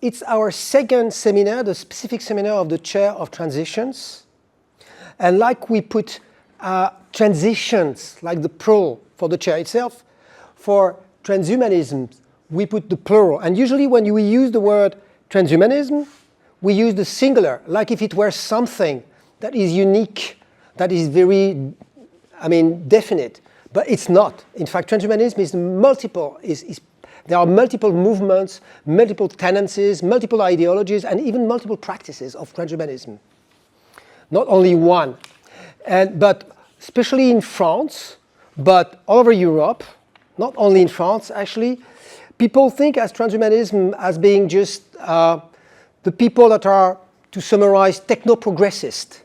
it's our second seminar, the specific seminar of the Chair of Transitions. And like we put transitions, like the plural for the chair itself, for transhumanism, we put the plural. And usually when we use the word transhumanism, we use the singular, like if it were something that is unique, that is very, definite. But it's not. In fact, transhumanism is multiple, there are multiple movements, multiple tendencies, multiple ideologies, and even multiple practices of transhumanism. Not only one. But especially in France, but all over Europe, not only in France, actually, people think as transhumanism as being just the people that are, to summarize, techno-progressist.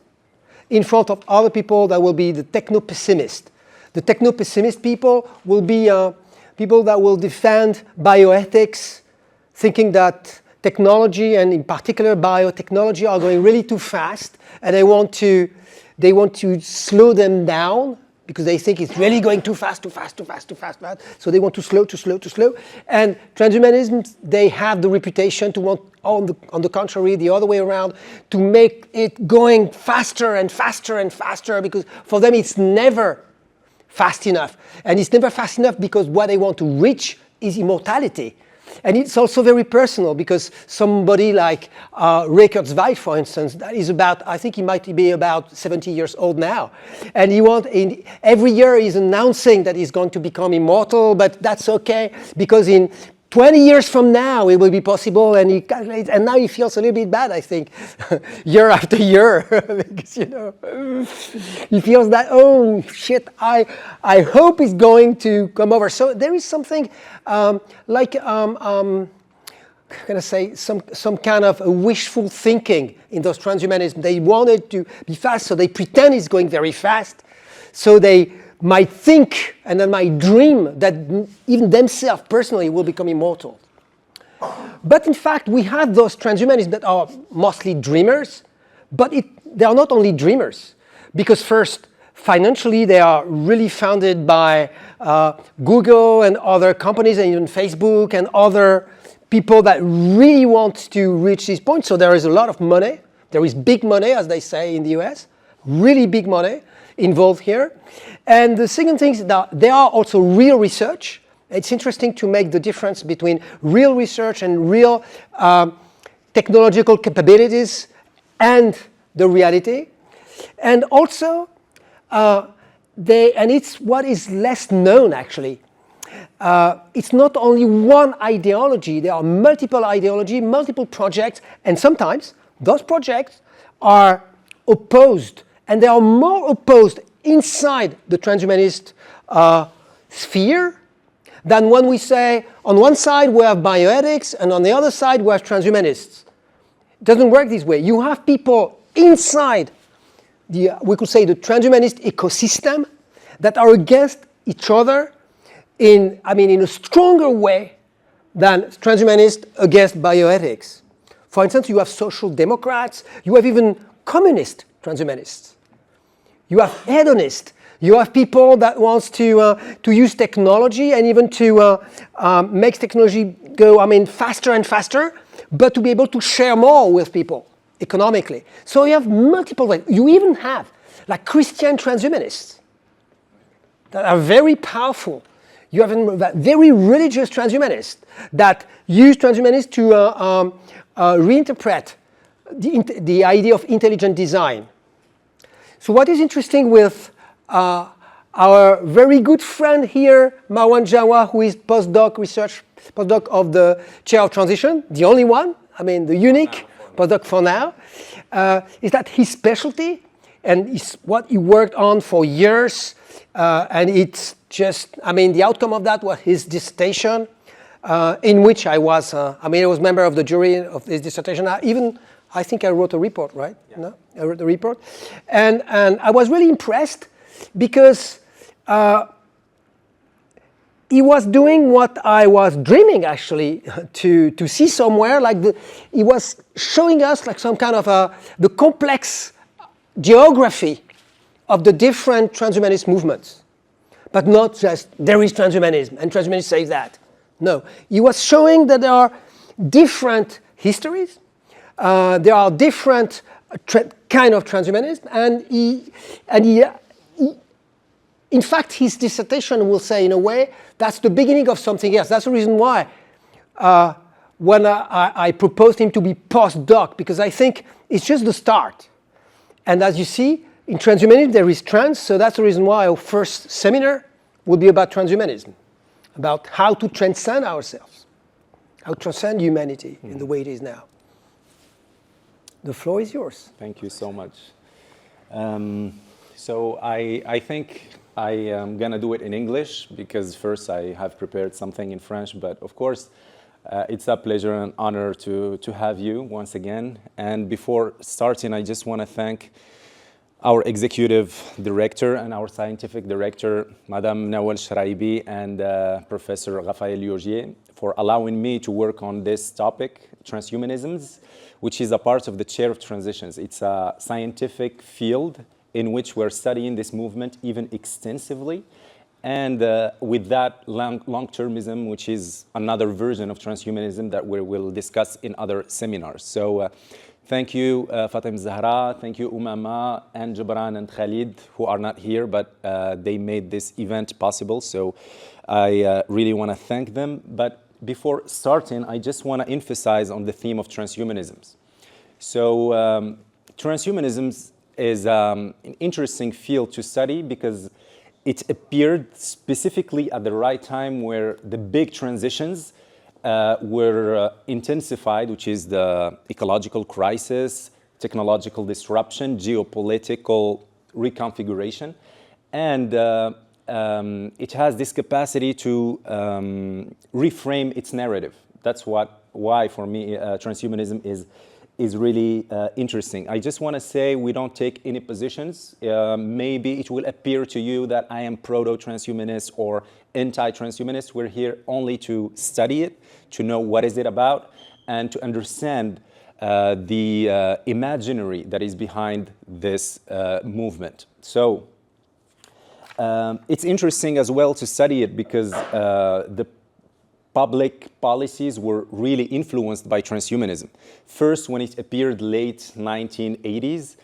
In front of other people, that will be the techno-pessimist. The techno-pessimist people will be people that will defend bioethics, thinking that technology, and in particular biotechnology, are going really too fast, and they want to slow them down because they think it's really going too fast. So they want to slow. And transhumanism, they have the reputation to want, on the contrary, the other way around, to make it going faster and faster, because for them it's never fast enough. And it's never fast enough because what they want to reach is immortality. And it's also very personal, because somebody like Ray Kurzweil, for instance, that is about, I think he might be about 70 years old now. And every year he's announcing that he's going to become immortal, but that's okay, because in 20 years from now it will be possible, and he calculates, and now he feels a little bit bad, I think, year after year, because, he feels that, oh shit, I hope it's going to come over. So there is something some kind of a wishful thinking in those transhumanism. They want it to be fast, so they pretend it's going very fast, so they might think and then might dream that even themselves personally will become immortal. But in fact, we have those transhumanists that are mostly dreamers, but they are not only dreamers, because first, financially, they are really founded by Google and other companies, and even Facebook and other people that really want to reach this point. So there is a lot of money. There is big money, as they say in the US, really big money involved here. And the second thing is that there are also real research. It's interesting to make the difference between real research and real technological capabilities and the reality. And also, and it's what is less known, actually. It's not only one ideology. There are multiple ideologies, multiple projects, and sometimes those projects are opposed. And they are more opposed inside the transhumanist sphere than when we say, on one side we have bioethics, and on the other side we have transhumanists. It doesn't work this way. You have people inside we could say the transhumanist ecosystem that are against each other in a stronger way than transhumanists against bioethics. For instance, you have social democrats, you have even communist transhumanists. You have hedonists. You have people that wants to use technology and even to make technology go, faster and faster, but to be able to share more with people economically. So you have multiple ways. You even have like Christian transhumanists that are very powerful. You have very religious transhumanists that use transhumanism to reinterpret the idea of intelligent design. So what is interesting with our very good friend here, Marouane Jaouat, who is postdoc of the Chair of Transition, the only one, the unique postdoc for now, is that his specialty, and it's what he worked on for years, and it's just, the outcome of that was his dissertation, in which I was a member of the jury of his dissertation. I think I wrote a report, right? Yeah. No? I wrote a report. And I was really impressed because he was doing what I was dreaming, actually, to see somewhere. He was showing us like some kind of the complex geography of the different transhumanist movements. But not just, there is transhumanism, and transhumanists say that. No. He was showing that there are different histories. There are different kind of transhumanism, and in fact, his dissertation will say, in a way, that's the beginning of something else. That's the reason why when I proposed him to be postdoc, because I think it's just the start. And as you see, in transhumanism, there is trans, so that's the reason why our first seminar will be about transhumanism, about how to transcend ourselves, how to transcend humanity in the way it is now. The floor is yours. Thank you so much. So I think I am going to do it in English, because first I have prepared something in French, but of course, it's a pleasure and honor to have you once again. And before starting, I just want to thank our executive director and our scientific director, Madame Nawal Shraibi and Professor Raphael Liogier, for allowing me to work on this topic, transhumanisms, which is a part of the chair of transitions. It's a scientific field in which we're studying this movement even extensively. And with that, long-termism, which is another version of transhumanism that we will discuss in other seminars. So thank you, Fatim Zahra, thank you, Umama, and Jabran and Khalid, who are not here, but they made this event possible. So I really want to thank them. But before starting, I just want to emphasize on the theme of transhumanisms. So transhumanisms is an interesting field to study, because it appeared specifically at the right time where the big transitions were intensified, which is the ecological crisis, technological disruption, geopolitical reconfiguration. And it has this capacity to reframe its narrative. That's why for me, transhumanism is really interesting. I just want to say we don't take any positions. Maybe it will appear to you that I am proto-transhumanist or anti-transhumanist. We're here only to study it, to know what is it about, and to understand the imaginary that is behind this movement. So it's interesting as well to study it, because the public policies were really influenced by transhumanism. First, when it appeared late 1980s,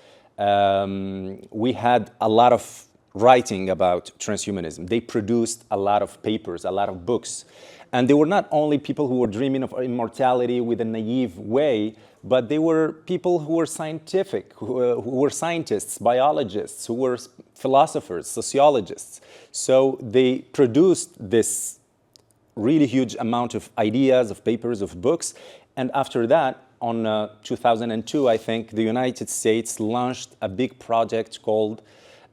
we had a lot of writing about transhumanism. They produced a lot of papers, a lot of books. And they were not only people who were dreaming of immortality with a naive way, but they were people who were scientific, who were scientists, biologists, who were philosophers, sociologists. So they produced this really huge amount of ideas, of papers, of books. And after that, on 2002, I think, the United States launched a big project called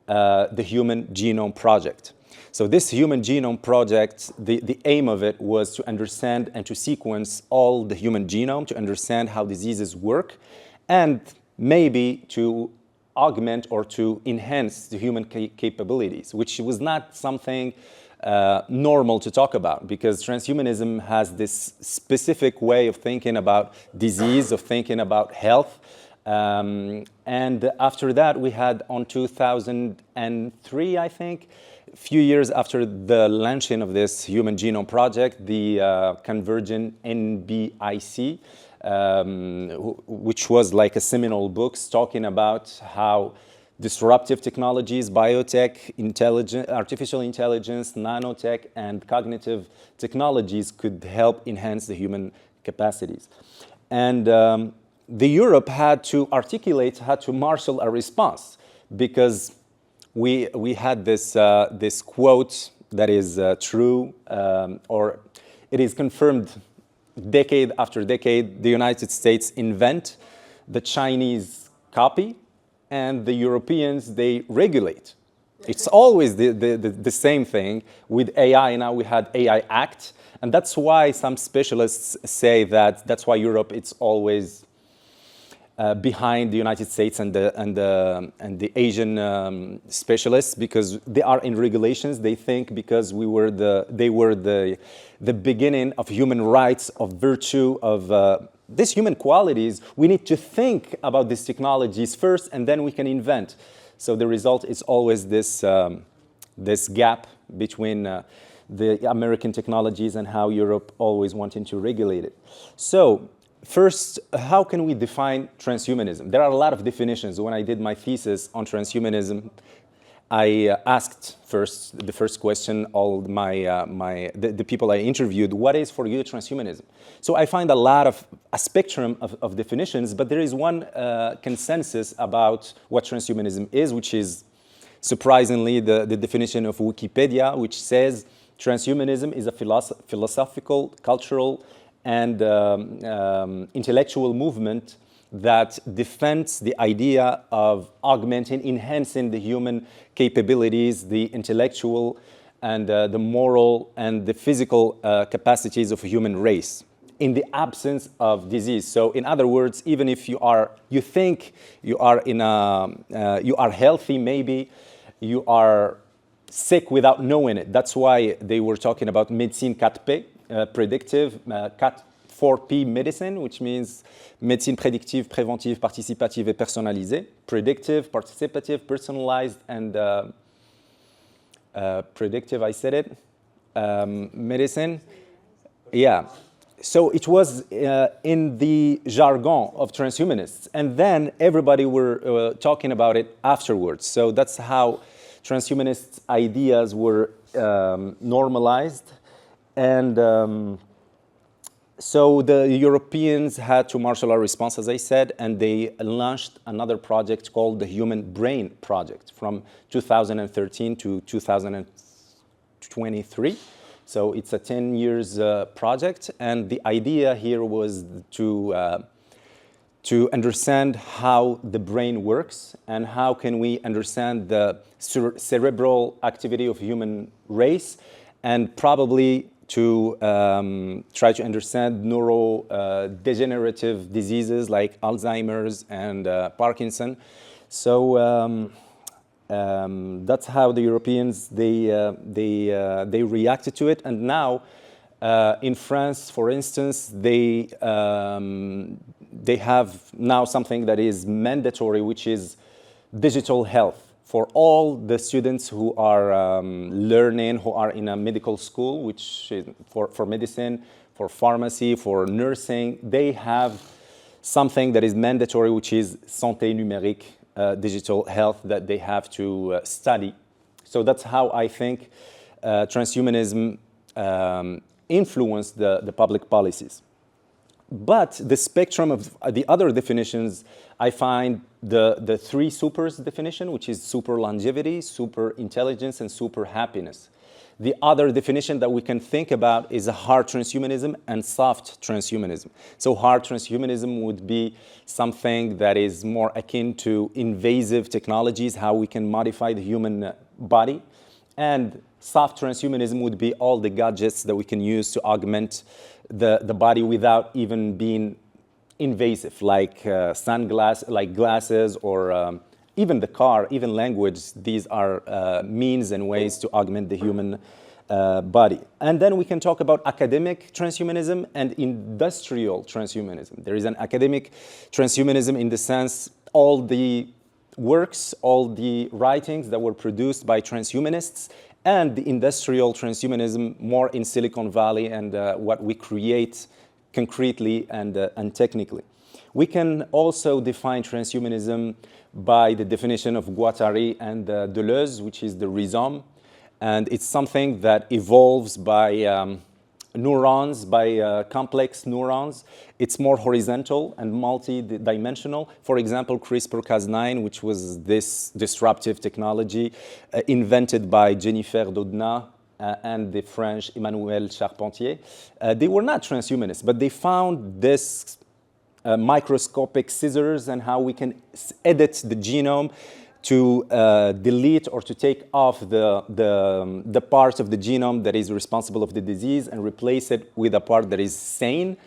the Human Genome Project. So this Human Genome Project, the aim of it was to understand and to sequence all the human genome, to understand how diseases work, and maybe to augment or to enhance the human capabilities, which was not something normal to talk about, because transhumanism has this specific way of thinking about disease, of thinking about health. And after that, we had on 2003, I think, a few years after the launching of this Human Genome Project, the Convergent NBIC, which was like a seminal book talking about how disruptive technologies, biotech, artificial intelligence, nanotech, and cognitive technologies could help enhance the human capacities. And the Europe had to articulate, had to marshal a response, because we had this quote that is true, or it is confirmed decade after decade. The United States invent, the Chinese copy, and the Europeans, they regulate. It's always the same thing with AI. Now we had AI Act, and that's why some specialists say that that's why Europe it's always behind the United States and the Asian specialists, because they are in regulations. They think because they were the beginning of human rights, of virtue, of these human qualities, we need to think about these technologies first, and then we can invent. So the result is always this gap between the American technologies and how Europe always wanting to regulate it. So first, how can we define transhumanism? There are a lot of definitions. When I did my thesis on transhumanism, I asked the first question, all the people I interviewed, what is for you transhumanism? So I find a spectrum of definitions, but there is one consensus about what transhumanism is, which is surprisingly the definition of Wikipedia, which says transhumanism is a philosophical, cultural, and intellectual movement that defends the idea of augmenting, enhancing the human capabilities, the intellectual and the moral and the physical capacities of a human race in the absence of disease. So in other words, even if you think you are you are healthy, maybe you are sick without knowing it. That's why they were talking about médecine 4P, predictive, 4P medicine, which means médecine prédictive, préventive, participative, et personnalisée. Predictive, participative, personalized, and predictive, I said it. Medicine. Yeah. So it was in the jargon of transhumanists. And then everybody were talking about it afterwards. So that's how transhumanist ideas were normalized. And so the Europeans had to marshal our response, as I said, and they launched another project called the Human Brain Project from 2013 to 2023. So it's a 10 years project, and the idea here was to understand how the brain works and how can we understand the cerebral activity of human race, and probably to try to understand neurodegenerative diseases like Alzheimer's and Parkinson. So that's how the Europeans, they reacted to it. And now in France, for instance, they have now something that is mandatory, which is digital health. For all the students who are learning, who are in a medical school, which is for medicine, for pharmacy, for nursing, they have something that is mandatory, which is santé numérique, digital health, that they have to study. So that's how I think transhumanism influenced the public policies. But the spectrum of the other definitions, I find the three supers definition, which is super longevity, super intelligence, and super happiness. The other definition that we can think about is a hard transhumanism and soft transhumanism. So hard transhumanism would be something that is more akin to invasive technologies, how we can modify the human body. And soft transhumanism would be all the gadgets that we can use to augment the body without even being invasive, like glasses, or even the car, even language. These are means and ways to augment the human body. And then we can talk about academic transhumanism and industrial transhumanism. There is an academic transhumanism in the sense all the works, all the writings that were produced by transhumanists, and the industrial transhumanism more in Silicon Valley and what we create concretely and technically. We can also define transhumanism by the definition of Guattari and Deleuze, which is the rhizome. And it's something that evolves by neurons, by complex neurons. It's more horizontal and multi-dimensional. For example, CRISPR-Cas9, which was this disruptive technology invented by Jennifer Doudna and the French Emmanuel Charpentier. They were not transhumanists, but they found this microscopic scissors and how we can edit the genome to delete or to take off the part of the genome that is responsible of the disease and replace it with a part that is sane.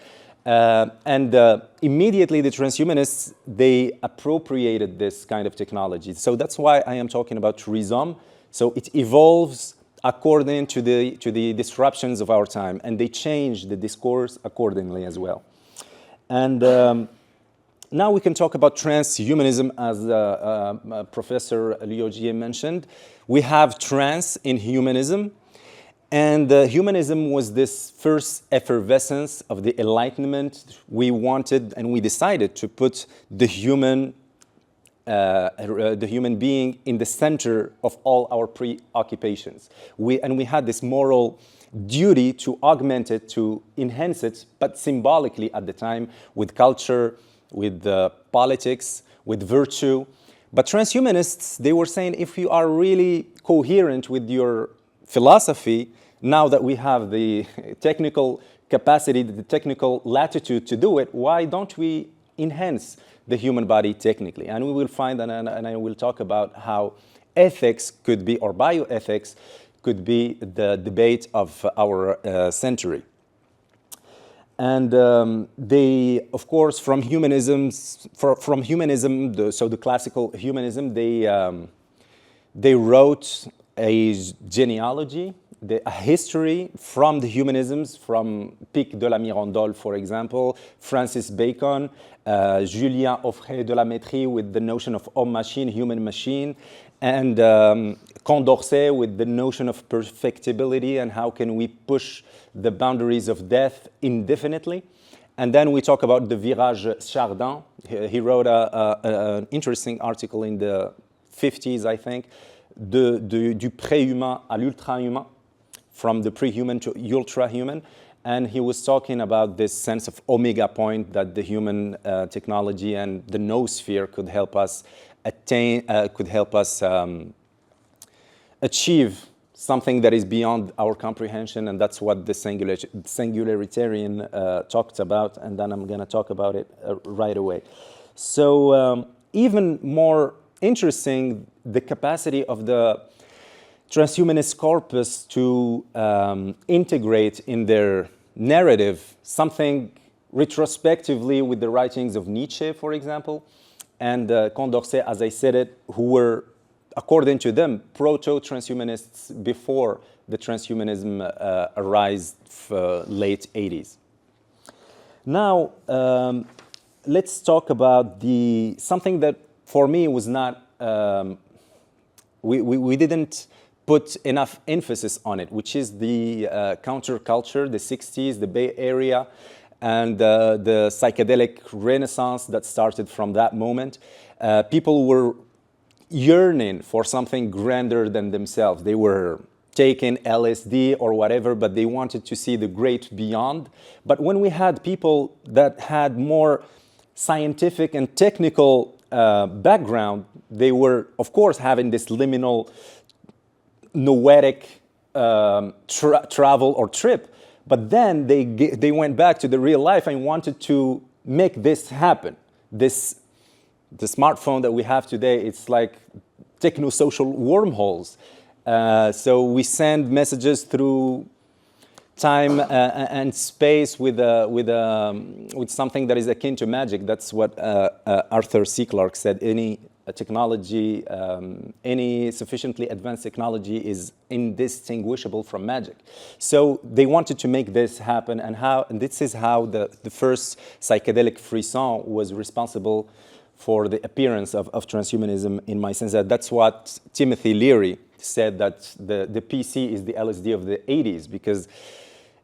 And immediately the transhumanists, they appropriated this kind of technology. So that's why I am talking about rhizome. So it evolves according to the disruptions of our time, and they change the discourse accordingly as well. And now we can talk about transhumanism, as Professor Liogier mentioned. We have trans in humanism, And humanism was this first effervescence of the Enlightenment. We wanted and we decided to put the human being in the center of all our preoccupations. We had this moral duty to augment it, to enhance it, but symbolically at the time, with culture, with politics, with virtue. But transhumanists, they were saying, if you are really coherent with your philosophy, now that we have the technical capacity, the technical latitude to do it, why don't we enhance the human body technically? And we will find, and I will talk about how ethics could be, or bioethics could be, the debate of our century. And they, of course, from humanism, so the classical humanism, they wrote a genealogy, a history from the humanisms, from Pic de la Mirandole, for example, Francis Bacon, Julien Offray de la Métrie with the notion of homme-machine, human-machine, and Condorcet with the notion of perfectibility and how can we push the boundaries of death indefinitely. And then we talk about the Virage Chardin. He wrote an interesting article in the 50s, I think, du pré-humain à l'ultra-humain, from the pre-human to ultra-human. And he was talking about this sense of omega point that the human technology and the noosphere could help us attain, achieve something that is beyond our comprehension, and that's what the singularitarian talked about, and then I'm going to talk about it right away. So even more interesting, the capacity of the transhumanist corpus to integrate in their narrative something retrospectively with the writings of Nietzsche, for example, and Condorcet, as I said it, who were, according to them, proto-transhumanists before the transhumanism arose late 80s. Now, let's talk about something that for me was not, we didn't put enough emphasis on it, which is the counterculture, the 60s, the Bay Area, and the psychedelic renaissance that started from that moment. People were yearning for something grander than themselves. They were taking LSD or whatever, but they wanted to see the great beyond. But when we had people that had more scientific and technical background, they were, of course, having this liminal, noetic travel or trip. But then they went back to the real life and wanted to make this happen. The smartphone that we have today, it's like techno-social wormholes. So we send messages through time and space with something that is akin to magic. That's what Arthur C. Clarke said. Any technology, any sufficiently advanced technology is indistinguishable from magic. So they wanted to make this happen, and this is how the first psychedelic frisson was responsible for the appearance of transhumanism, in my sense. That's what Timothy Leary said, that the PC is the LSD of the 80s, because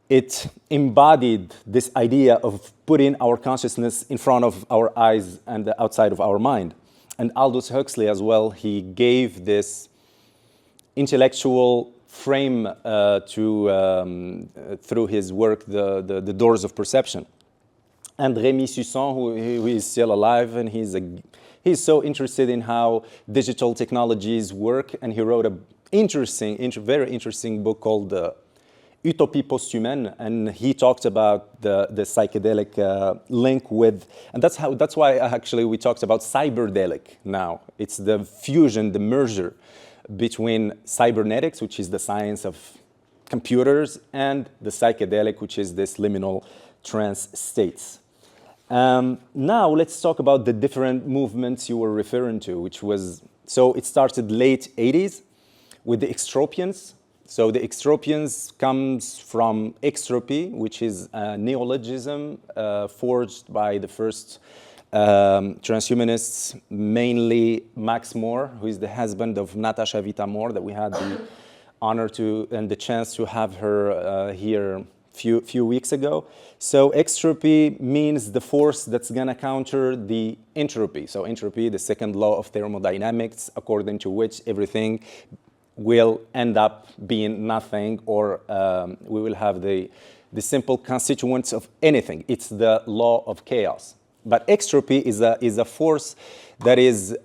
it embodied this idea of putting our consciousness in front of our eyes and outside of our mind. And Aldous Huxley as well, he gave this intellectual frame through his work, the Doors of Perception. And Rémi Sussan, who is still alive, and he's so interested in how digital technologies work, and he wrote a very interesting book called Utopie Posthumaine, and he talked about the psychedelic link with, and that's why actually we talked about cyberdelic now. It's the fusion, the merger between cybernetics, which is the science of computers, and the psychedelic, which is this liminal trance states. Now let's talk about the different movements you were referring to, so it started late 80s with the Extropians. So the Extropians comes from Extropy, which is a neologism forged by the first transhumanists, mainly Max More, who is the husband of Natasha Vita More, that we had the honor to and the chance to have her here few weeks ago. So extropy means the force that's going to counter the entropy. So entropy, the second law of thermodynamics, according to which everything will end up being nothing, or we will have the simple constituents of anything. It's the law of chaos. But extropy is a force that is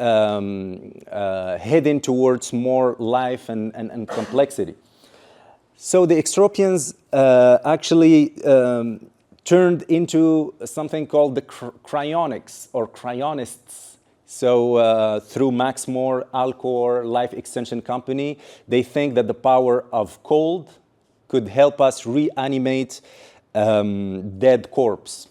heading towards more life and complexity. So the extropians actually turned into something called the cryonics or cryonists. So through Max More, Alcor, Life Extension Company, they think that the power of cold could help us reanimate dead corpse.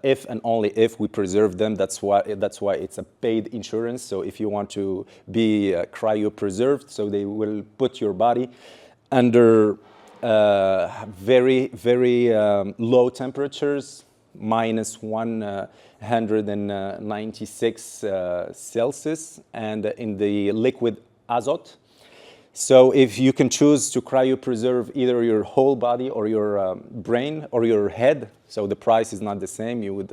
If and only if we preserve them. That's why it's a paid insurance. So if you want to be cryopreserved, so they will put your body under very, very low temperatures, minus 196 Celsius, and in the liquid azote. So if you can choose to cryopreserve either your whole body or your brain or your head, so the price is not the same, you would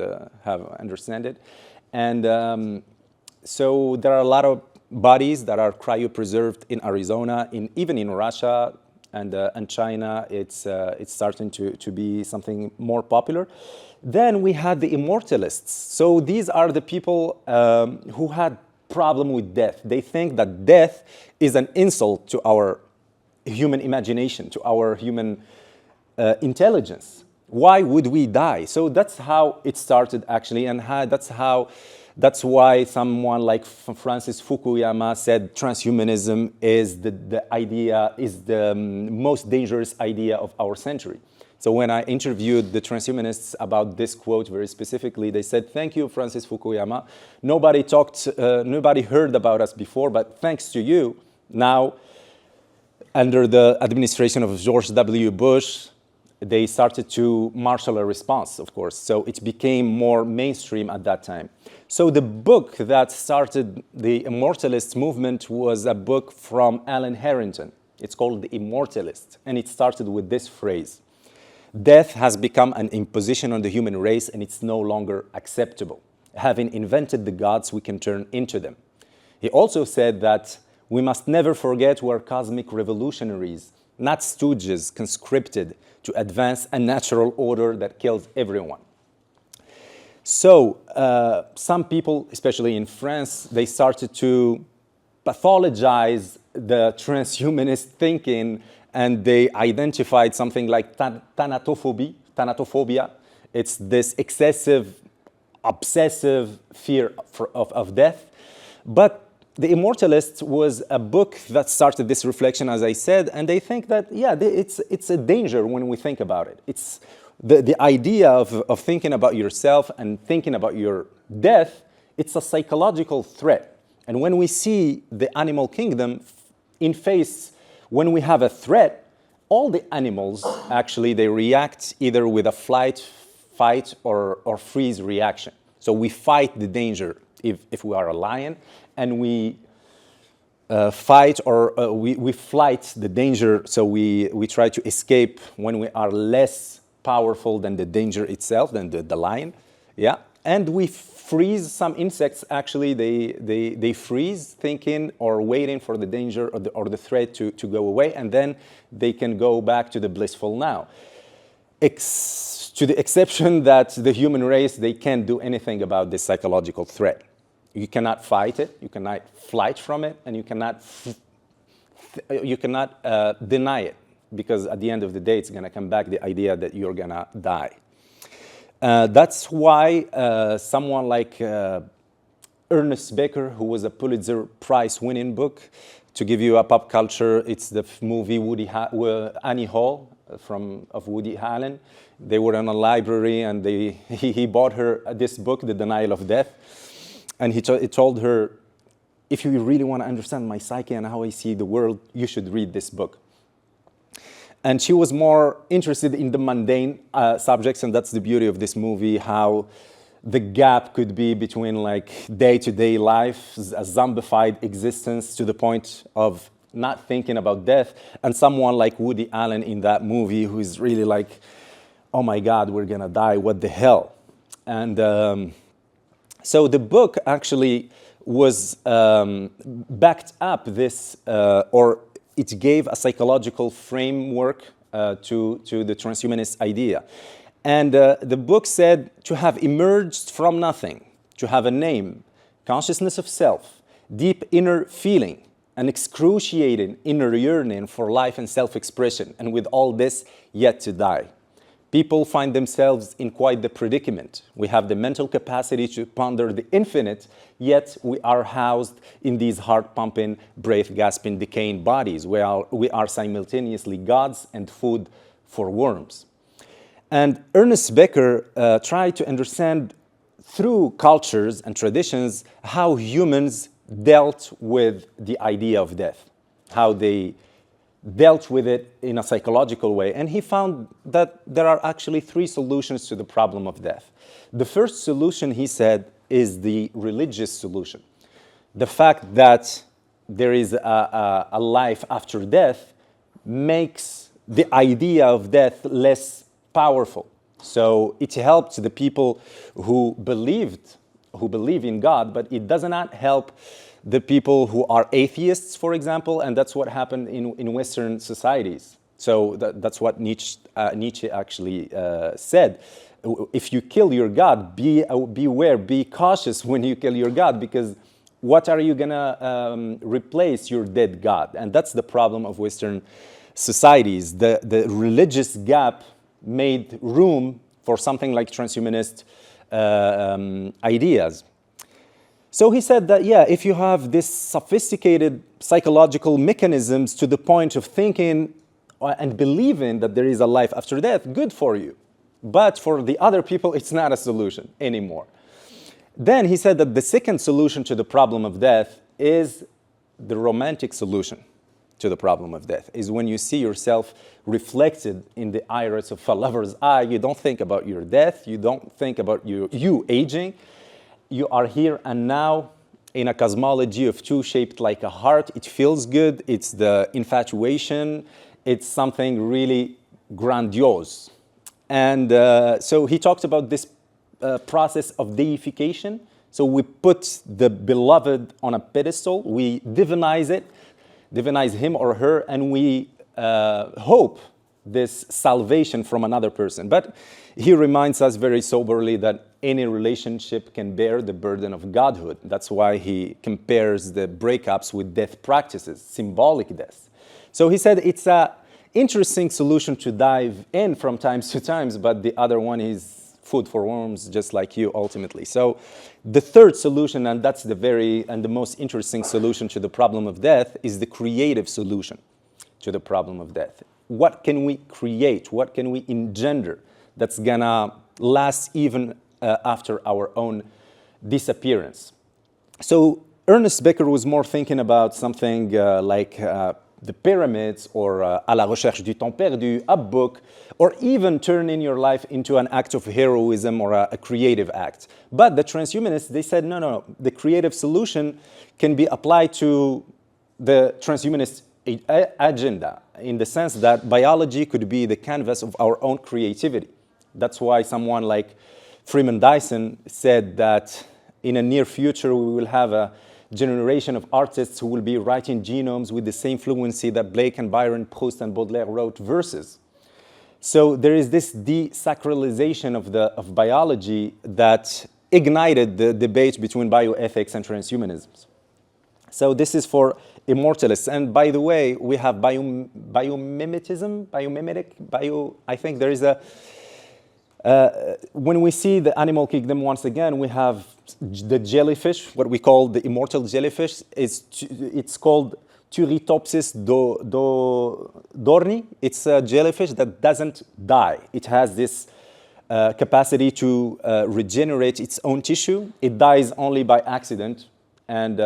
understand it. And so there are a lot of bodies that are cryopreserved in Arizona, even in Russia and China. It's starting to be something more popular. Then we had the Immortalists. So these are the people who had problem with death. They think that death is an insult to our human imagination, to our human intelligence. Why would we die? So that's how it started actually, and that's why someone like Francis Fukuyama said transhumanism is the most dangerous idea of our century. So when I interviewed the transhumanists about this quote very specifically, they said, "Thank you, Francis Fukuyama. Nobody heard about us before, but thanks to you, now, under the administration of George W. Bush, they started to marshal a response, of course. So it became more mainstream at that time." So the book that started the Immortalist movement was a book from Alan Harrington. It's called The Immortalists, and it started with this phrase: "Death has become an imposition on the human race, and it's no longer acceptable. Having invented the gods, we can turn into them." He also said that we must never forget we're cosmic revolutionaries, not stooges conscripted to advance a natural order that kills everyone. So some people, especially in France, they started to pathologize the transhumanist thinking, and they identified something like thanatophobia. It's this excessive, obsessive fear of death. But The Immortalists was a book that started this reflection, as I said, and they think that, yeah, it's a danger when we think about it. It's the idea of thinking about yourself and thinking about your death, it's a psychological threat. And when we see the animal kingdom when we have a threat, all the animals, actually, they react either with a flight, fight, or freeze reaction. So we fight the danger if we are a lion, and we fight or we flight the danger, so we try to escape when we are less powerful than the danger itself, than the lion, yeah? And we freeze some insects, actually, they freeze thinking or waiting for the danger or the threat to go away, and then they can go back to the blissful now. To the exception that the human race, they can't do anything about this psychological threat. You cannot fight it, you cannot flight from it, and you cannot deny it, because at the end of the day, it's going to come back the idea that you're going to die. That's why someone like Ernest Becker, who was a Pulitzer Prize-winning book, to give you a pop culture, it's the movie Annie Hall of Woody Allen. They were in a library, and he bought her this book, The Denial of Death. And he told her, if you really want to understand my psyche and how I see the world, you should read this book. And she was more interested in the mundane subjects, and that's the beauty of this movie, how the gap could be between like day-to-day life, a zombified existence, to the point of not thinking about death, and someone like Woody Allen in that movie who is really like, oh my God, we're gonna die, what the hell? And so the book actually was backed up this, or it gave a psychological framework to the transhumanist idea. And the book said to have emerged from nothing, to have a name, consciousness of self, deep inner feeling, an excruciating inner yearning for life and self-expression, and with all this, yet to die. People find themselves in quite the predicament. We have the mental capacity to ponder the infinite, yet we are housed in these heart-pumping, breath-gasping, decaying bodies. We are simultaneously gods and food for worms. And Ernest Becker tried to understand through cultures and traditions how humans dealt with the idea of death, how they dealt with it in a psychological way. And he found that there are actually three solutions to the problem of death. The first solution, he said, is the religious solution. The fact that there is a life after death makes the idea of death less powerful. So it helped the people who believe in God, but it does not help the people who are atheists, for example, and that's what happened in Western societies. So that's what Nietzsche actually said. If you kill your God, beware, be cautious when you kill your God, because what are you gonna replace your dead God? And that's the problem of Western societies. The religious gap made room for something like transhumanist ideas. So he said that, yeah, if you have this sophisticated psychological mechanisms to the point of thinking and believing that there is a life after death, good for you. But for the other people, it's not a solution anymore. Then he said that the second solution to the problem of death is the romantic solution to the problem of death, is when you see yourself reflected in the iris of a lover's eye. You don't think about your death. You don't think about you aging. You are here and now in a cosmology of two shaped like a heart. It feels good. It's the infatuation. It's something really grandiose. And so he talked about this process of deification. So we put the beloved on a pedestal. We divinize it, divinize him or her, and we hope this salvation from another person. But he reminds us very soberly that any relationship can bear the burden of godhood. That's why he compares the breakups with death practices, symbolic death. So he said it's an interesting solution to dive in from time to time, but the other one is food for worms, just like you ultimately. So the third solution, and that's the most interesting solution to the problem of death, is the creative solution to the problem of death. What can we create? What can we engender that's gonna last even after our own disappearance? So Ernest Becker was more thinking about something like the pyramids, or À la recherche du temps perdu, a book, or even turning your life into an act of heroism or a creative act. But the transhumanists, they said, no, the creative solution can be applied to the transhumanist agenda, in the sense that biology could be the canvas of our own creativity. That's why someone like Freeman Dyson said that in a near future we will have a generation of artists who will be writing genomes with the same fluency that Blake and Byron, Proust and Baudelaire wrote verses. So there is this desacralization of biology that ignited the debate between bioethics and transhumanisms. So this is for Immortalists. And by the way, we have biomimetism, I think there is a, when we see the animal kingdom once again, we have the jellyfish, what we call the immortal jellyfish. It's called Turritopsis dorni. It's a jellyfish that doesn't die. It has this capacity to regenerate its own tissue. It dies only by accident. And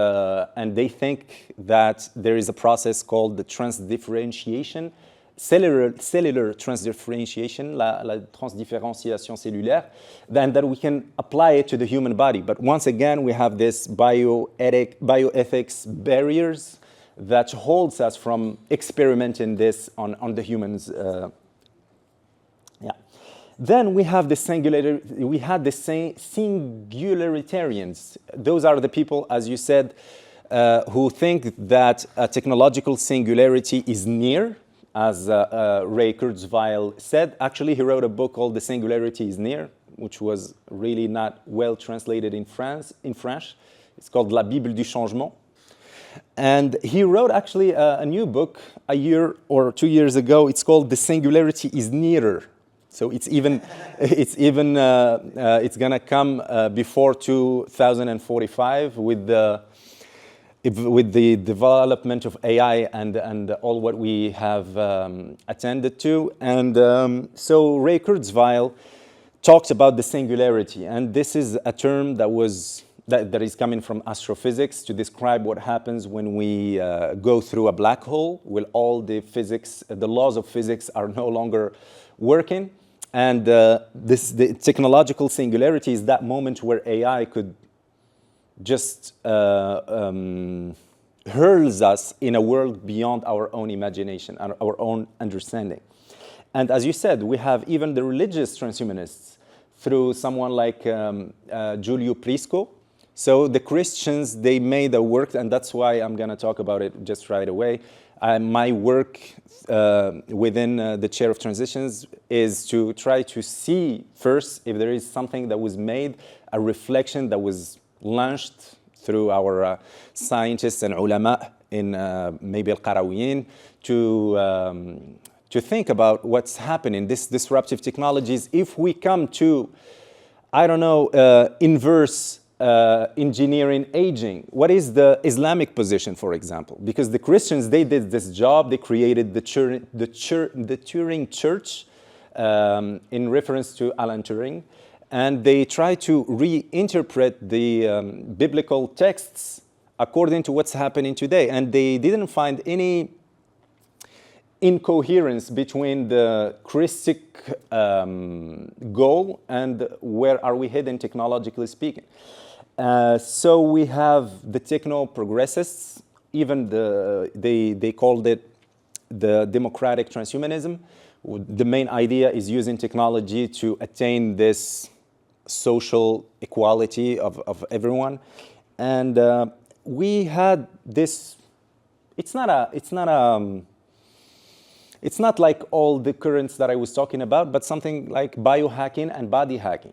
they think that there is a process called the transdifferentiation, cellular transdifferentiation, la transdifferenciation cellulaire, then that we can apply it to the human body. But once again, we have this bioethics barriers that holds us from experimenting this on the humans. Then we have the singularitarians. Those are the people, as you said, who think that a technological singularity is near, as Ray Kurzweil said. Actually, he wrote a book called The Singularity is Near, which was really not well translated in French. It's called La Bible du Changement. And he wrote actually a new book a year or 2 years ago. It's called The Singularity is Nearer. So it's gonna come before 2045 with the development of AI and all what we have attended to. And so Ray Kurzweil talks about the singularity, and this is a term that is coming from astrophysics to describe what happens when we go through a black hole, where all the laws of physics are no longer working. And the technological singularity is that moment where AI could just hurls us in a world beyond our own imagination, our own understanding. And as you said, we have even the religious transhumanists through someone like Giulio Prisco. So the Christians, they made a work, and that's why I'm going to talk about it just right away. My work within the chair of transitions is to try to see first if there is something that was made, a reflection that was launched through our scientists and ulama in maybe al-Qarawiyyin to think about what's happening, these disruptive technologies. If we come to, I don't know, inverse engineering aging, what is the Islamic position, for example? Because the Christians, they did this job. They created the Turing Church in reference to Alan Turing. And they try to reinterpret the biblical texts according to what's happening today. And they didn't find any incoherence between the Christic goal and where are we heading technologically speaking. So we have the techno-progressists, even they called it the democratic transhumanism. The main idea is using technology to attain this social equality of everyone. And we had this, it's not like all the currents that I was talking about, but something like biohacking and body hacking.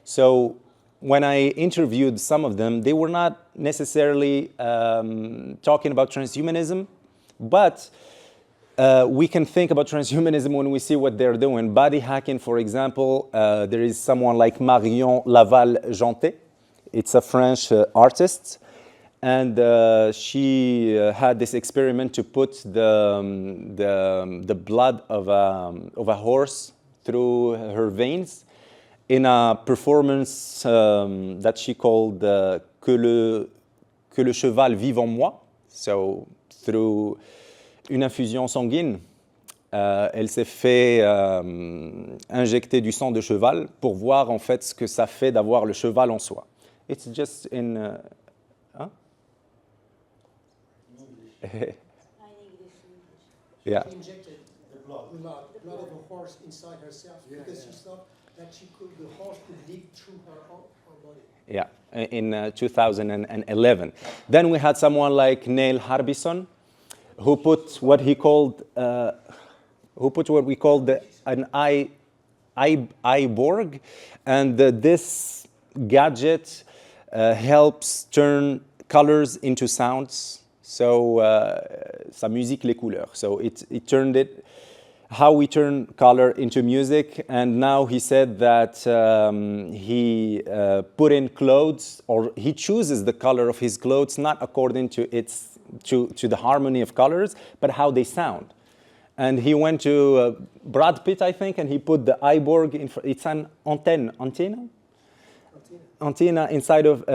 So when I interviewed some of them, they were not necessarily talking about transhumanism, but we can think about transhumanism when we see what they're doing. Body hacking, for example, there is someone like Marion Laval-Jantet. It's a French artist. And she had this experiment to put the blood of a horse through her veins in a performance that she called Que le cheval vive en moi. So through une infusion sanguine, elle s'est fait injecter du sang de cheval pour voir en fait ce que ça fait d'avoir le cheval en soi. It's just in... huh? Yeah. She injected the blood of a horse inside herself because she thought that the horse could live through her body. Yeah, in 2011. Then we had someone like Neil Harbison, who put what we called an iBorg, and this gadget helps turn colors into sounds. So, sa musique les couleurs. So it turned it, how we turn color into music. And now he said that he put in clothes, or he chooses the color of his clothes not according to to the harmony of colors, but how they sound. And he went to Brad Pitt, I think, and he put the iBorg in. It's an antenna inside of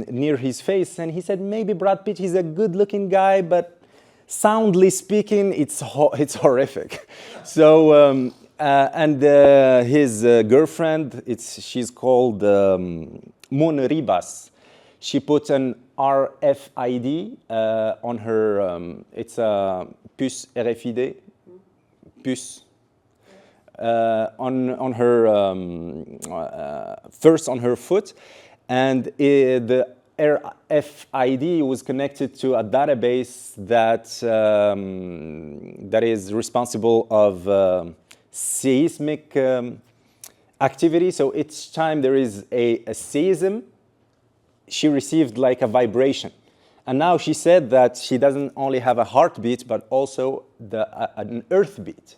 near his face, and he said maybe Brad Pitt, he's a good-looking guy, but soundly speaking, it's horrific. So and his girlfriend, she's called Moon Ribas. she put an RFID on her, it's a puce RFID, puce, on her, first on her foot, and the RFID was connected to a database that, that is responsible of seismic activity. So each time there is a seism, she received like a vibration. And now she said that she doesn't only have a heartbeat, but also an earth beat.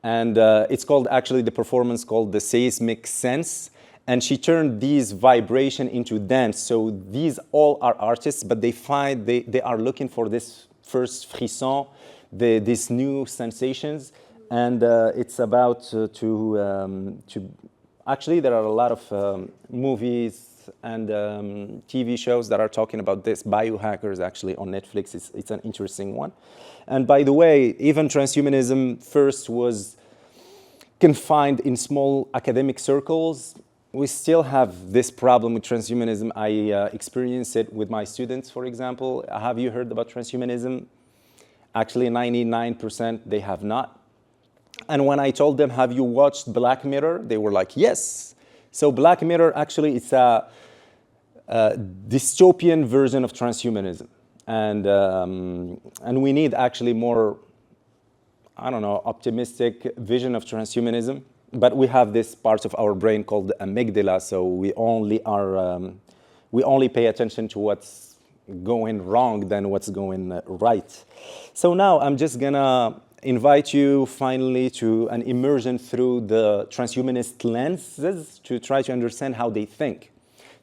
And it's called, actually, the performance called the seismic sense. And she turned these vibration into dance. So these all are artists, but they find, they are looking for this first frisson, these new sensations. And it's about actually, there are a lot of movies and TV shows that are talking about this. Biohackers, actually, on Netflix, it's an interesting one. And by the way, even transhumanism first was confined in small academic circles. We still have this problem with transhumanism. I experience it with my students, for example. Have you heard about transhumanism? Actually, 99% they have not. And when I told them, have you watched Black Mirror? They were like, yes. So Black Mirror, actually, it's a dystopian version of transhumanism. And we need actually more, I don't know, optimistic vision of transhumanism. But we have this part of our brain called the amygdala, so we only pay attention to what's going wrong than what's going right. So now I'm just gonna invite you finally to an immersion through the transhumanist lenses to try to understand how they think.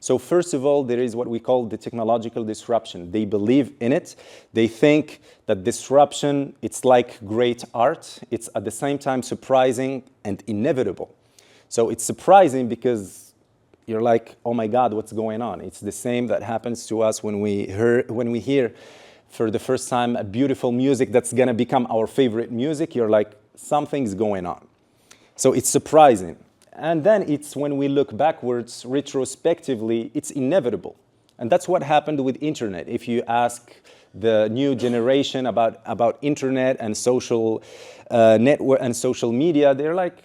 So first of all, there is what we call the technological disruption. They believe in it. They think that disruption, it's like great art. It's at the same time surprising and inevitable. So it's surprising because you're like, oh my God, what's going on? It's the same that happens to us when we hear for the first time a beautiful music that's gonna become our favorite music. You're like, something's going on. So it's surprising. And then it's when we look backwards, retrospectively, it's inevitable. And that's what happened with internet. If you ask the new generation about internet and social network and social media, they're like,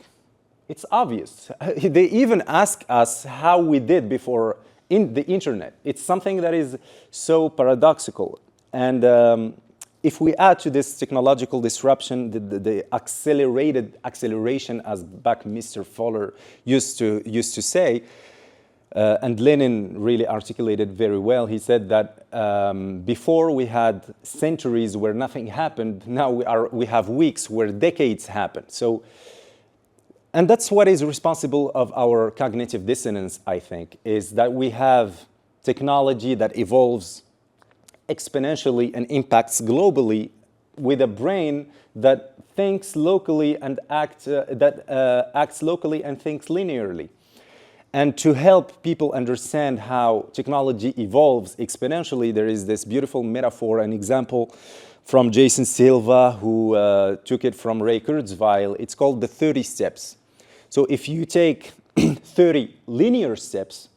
it's obvious. They even ask us how we did before in the internet. It's something that is so paradoxical. And if we add to this technological disruption the accelerated acceleration, as Buckminster Fuller used to say, and Lenin really articulated very well, he said that before we had centuries where nothing happened, now we have weeks where decades happen. So, and that's what is responsible of our cognitive dissonance, I think, is that we have technology that evolves exponentially and impacts globally with a brain that thinks locally and acts locally and thinks linearly. And to help people understand how technology evolves exponentially, there is this beautiful metaphor, an example from Jason Silva, who took it from Ray Kurzweil. It's called the 30 steps. So if you take 30 linear steps,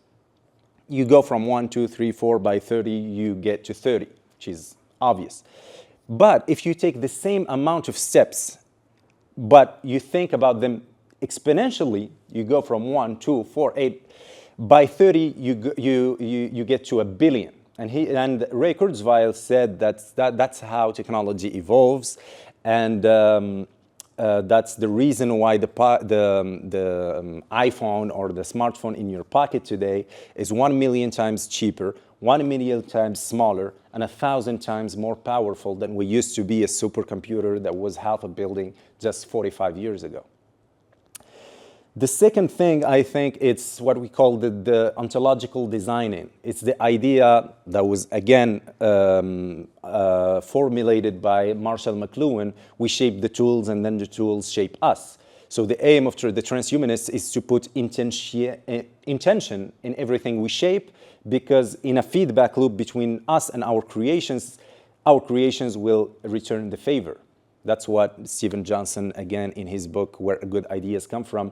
you go from 1, 2, 3, 4, by 30, you get to 30, which is obvious. But if you take the same amount of steps, but you think about them exponentially, you go from 1, 2, 4, 8, by 30, you get to 1 billion. And Ray Kurzweil said that's how technology evolves. And that's the reason why the iPhone or the smartphone in your pocket today is 1 million times cheaper, 1 million times smaller, and 1,000 times more powerful than we used to be a supercomputer that was half a building just 45 years ago. The second thing, I think, it's what we call the ontological designing. It's the idea that was, again, formulated by Marshall McLuhan. We shape the tools, and then the tools shape us. So the aim of the transhumanists is to put intention in everything we shape, because in a feedback loop between us and our creations will return the favor. That's what Stephen Johnson, again, in his book, Where Good Ideas Come From,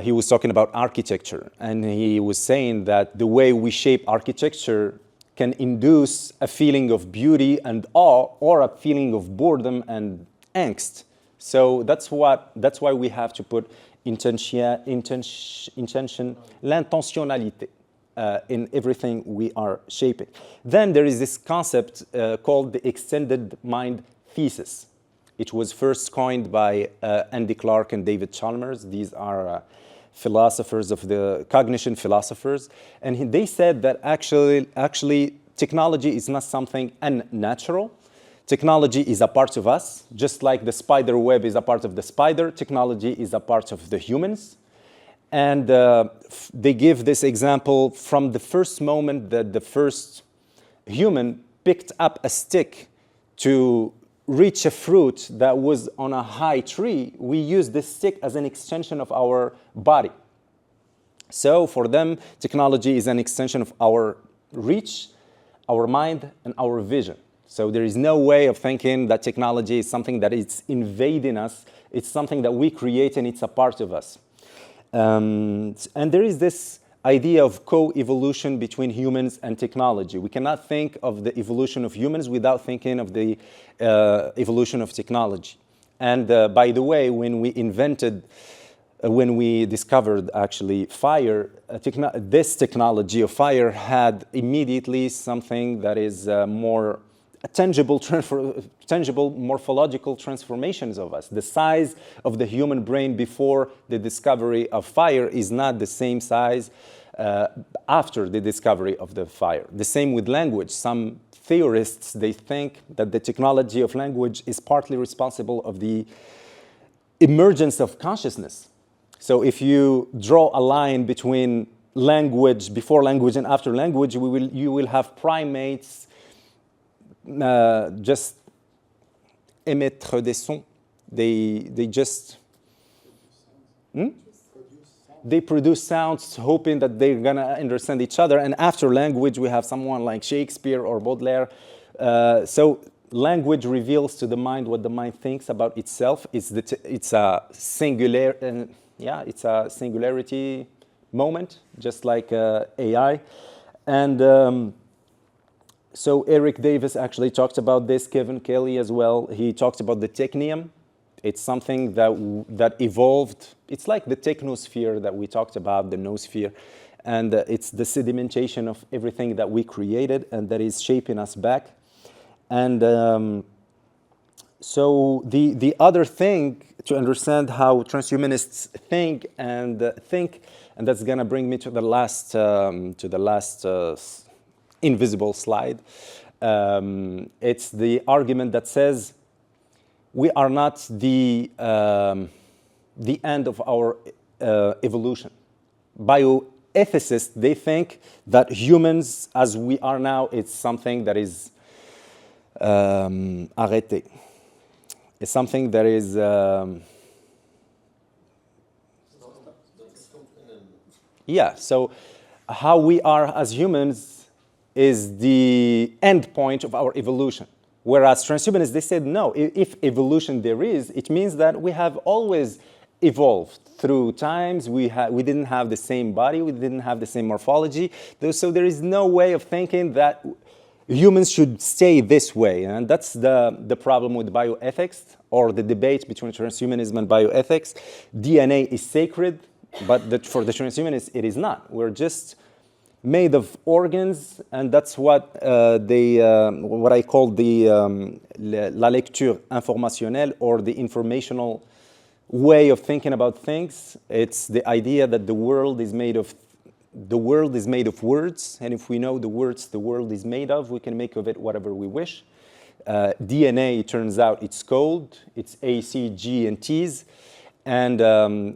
he was talking about architecture, and he was saying that the way we shape architecture can induce a feeling of beauty and awe, or a feeling of boredom and angst. So that's why we have to put l'intentionnalité in everything we are shaping. Then there is this concept called the extended mind thesis. It was first coined by Andy Clark and David Chalmers. These are philosophers of the cognition philosophers. And they said that actually technology is not something unnatural. Technology is a part of us. Just like the spider web is a part of the spider, technology is a part of the humans. And they give this example from the first moment that the first human picked up a stick to reach a fruit that was on a high tree. We use this stick as an extension of our body. So for them, technology is an extension of our reach, our mind, and our vision. So there is no way of thinking that technology is something that is invading us. It's something that we create, and it's a part of us. And there is this idea of co-evolution between humans and technology. We cannot think of the evolution of humans without thinking of the evolution of technology. And by the way, when we discovered actually fire, this technology of fire had immediately something that is more tangible morphological transformations of us. The size of the human brain before the discovery of fire is not the same size after the discovery of the fire. The same with language. Some theorists, they think that the technology of language is partly responsible of the emergence of consciousness. So if you draw a line between language, before language and after language, you will have primates just émettre des sons. They just they produce sounds hoping that they're gonna understand each other. And after language, we have someone like Shakespeare or Baudelaire. So language reveals to the mind what the mind thinks about itself. It's a singularity moment, just like AI. And so Eric Davis actually talked about this, Kevin Kelly as well. He talked about the technium. It's something that evolved. It's like the technosphere that we talked about, the noosphere. And it's the sedimentation of everything that we created and that is shaping us back. And so the other thing to understand how transhumanists think, and that's going to bring me to the last invisible slide. It's the argument that says we are not the end of our evolution. Bioethicists, they think that humans, as we are now, it's something that is arrêté. It's something that is so how we are as humans is the end point of our evolution. Whereas transhumanists, they said, no, if evolution there is, it means that we have always evolved through times. We didn't have the same body, we didn't have the same morphology. So there is no way of thinking that humans should stay this way. And that's the problem with bioethics, or the debate between transhumanism and bioethics. DNA is sacred, but for the transhumanists, it is not. We're just made of organs, and that's what what I call the la lecture informationnelle, or the informational way of thinking about things. It's the idea that the world is made of words, and if we know the words the world is made of, we can make of it whatever we wish. DNA, it turns out, it's code. It's A, C, G, and T's. And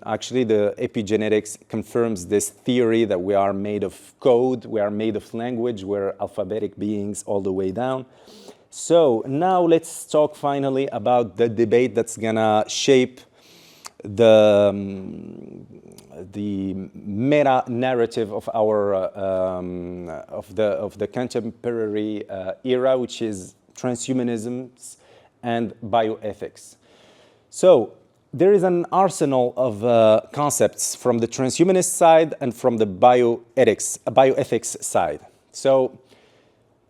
actually, the epigenetics confirms this theory that we are made of code, we are made of language, we're alphabetic beings all the way down. So now let's talk finally about the debate that's gonna shape the meta narrative of our of the contemporary era, which is transhumanisms and bioethics. So there is an arsenal of concepts from the transhumanist side and from the bioethics side. So,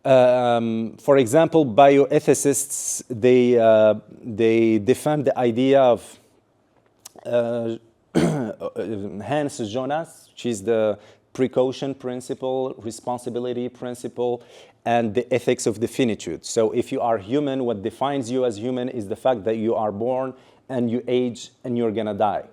for example, bioethicists, they defend the idea of Hans Jonas, which is the precaution principle, responsibility principle, and the ethics of the finitude. So if you are human, what defines you as human is the fact that you are born and you age and you're gonna die.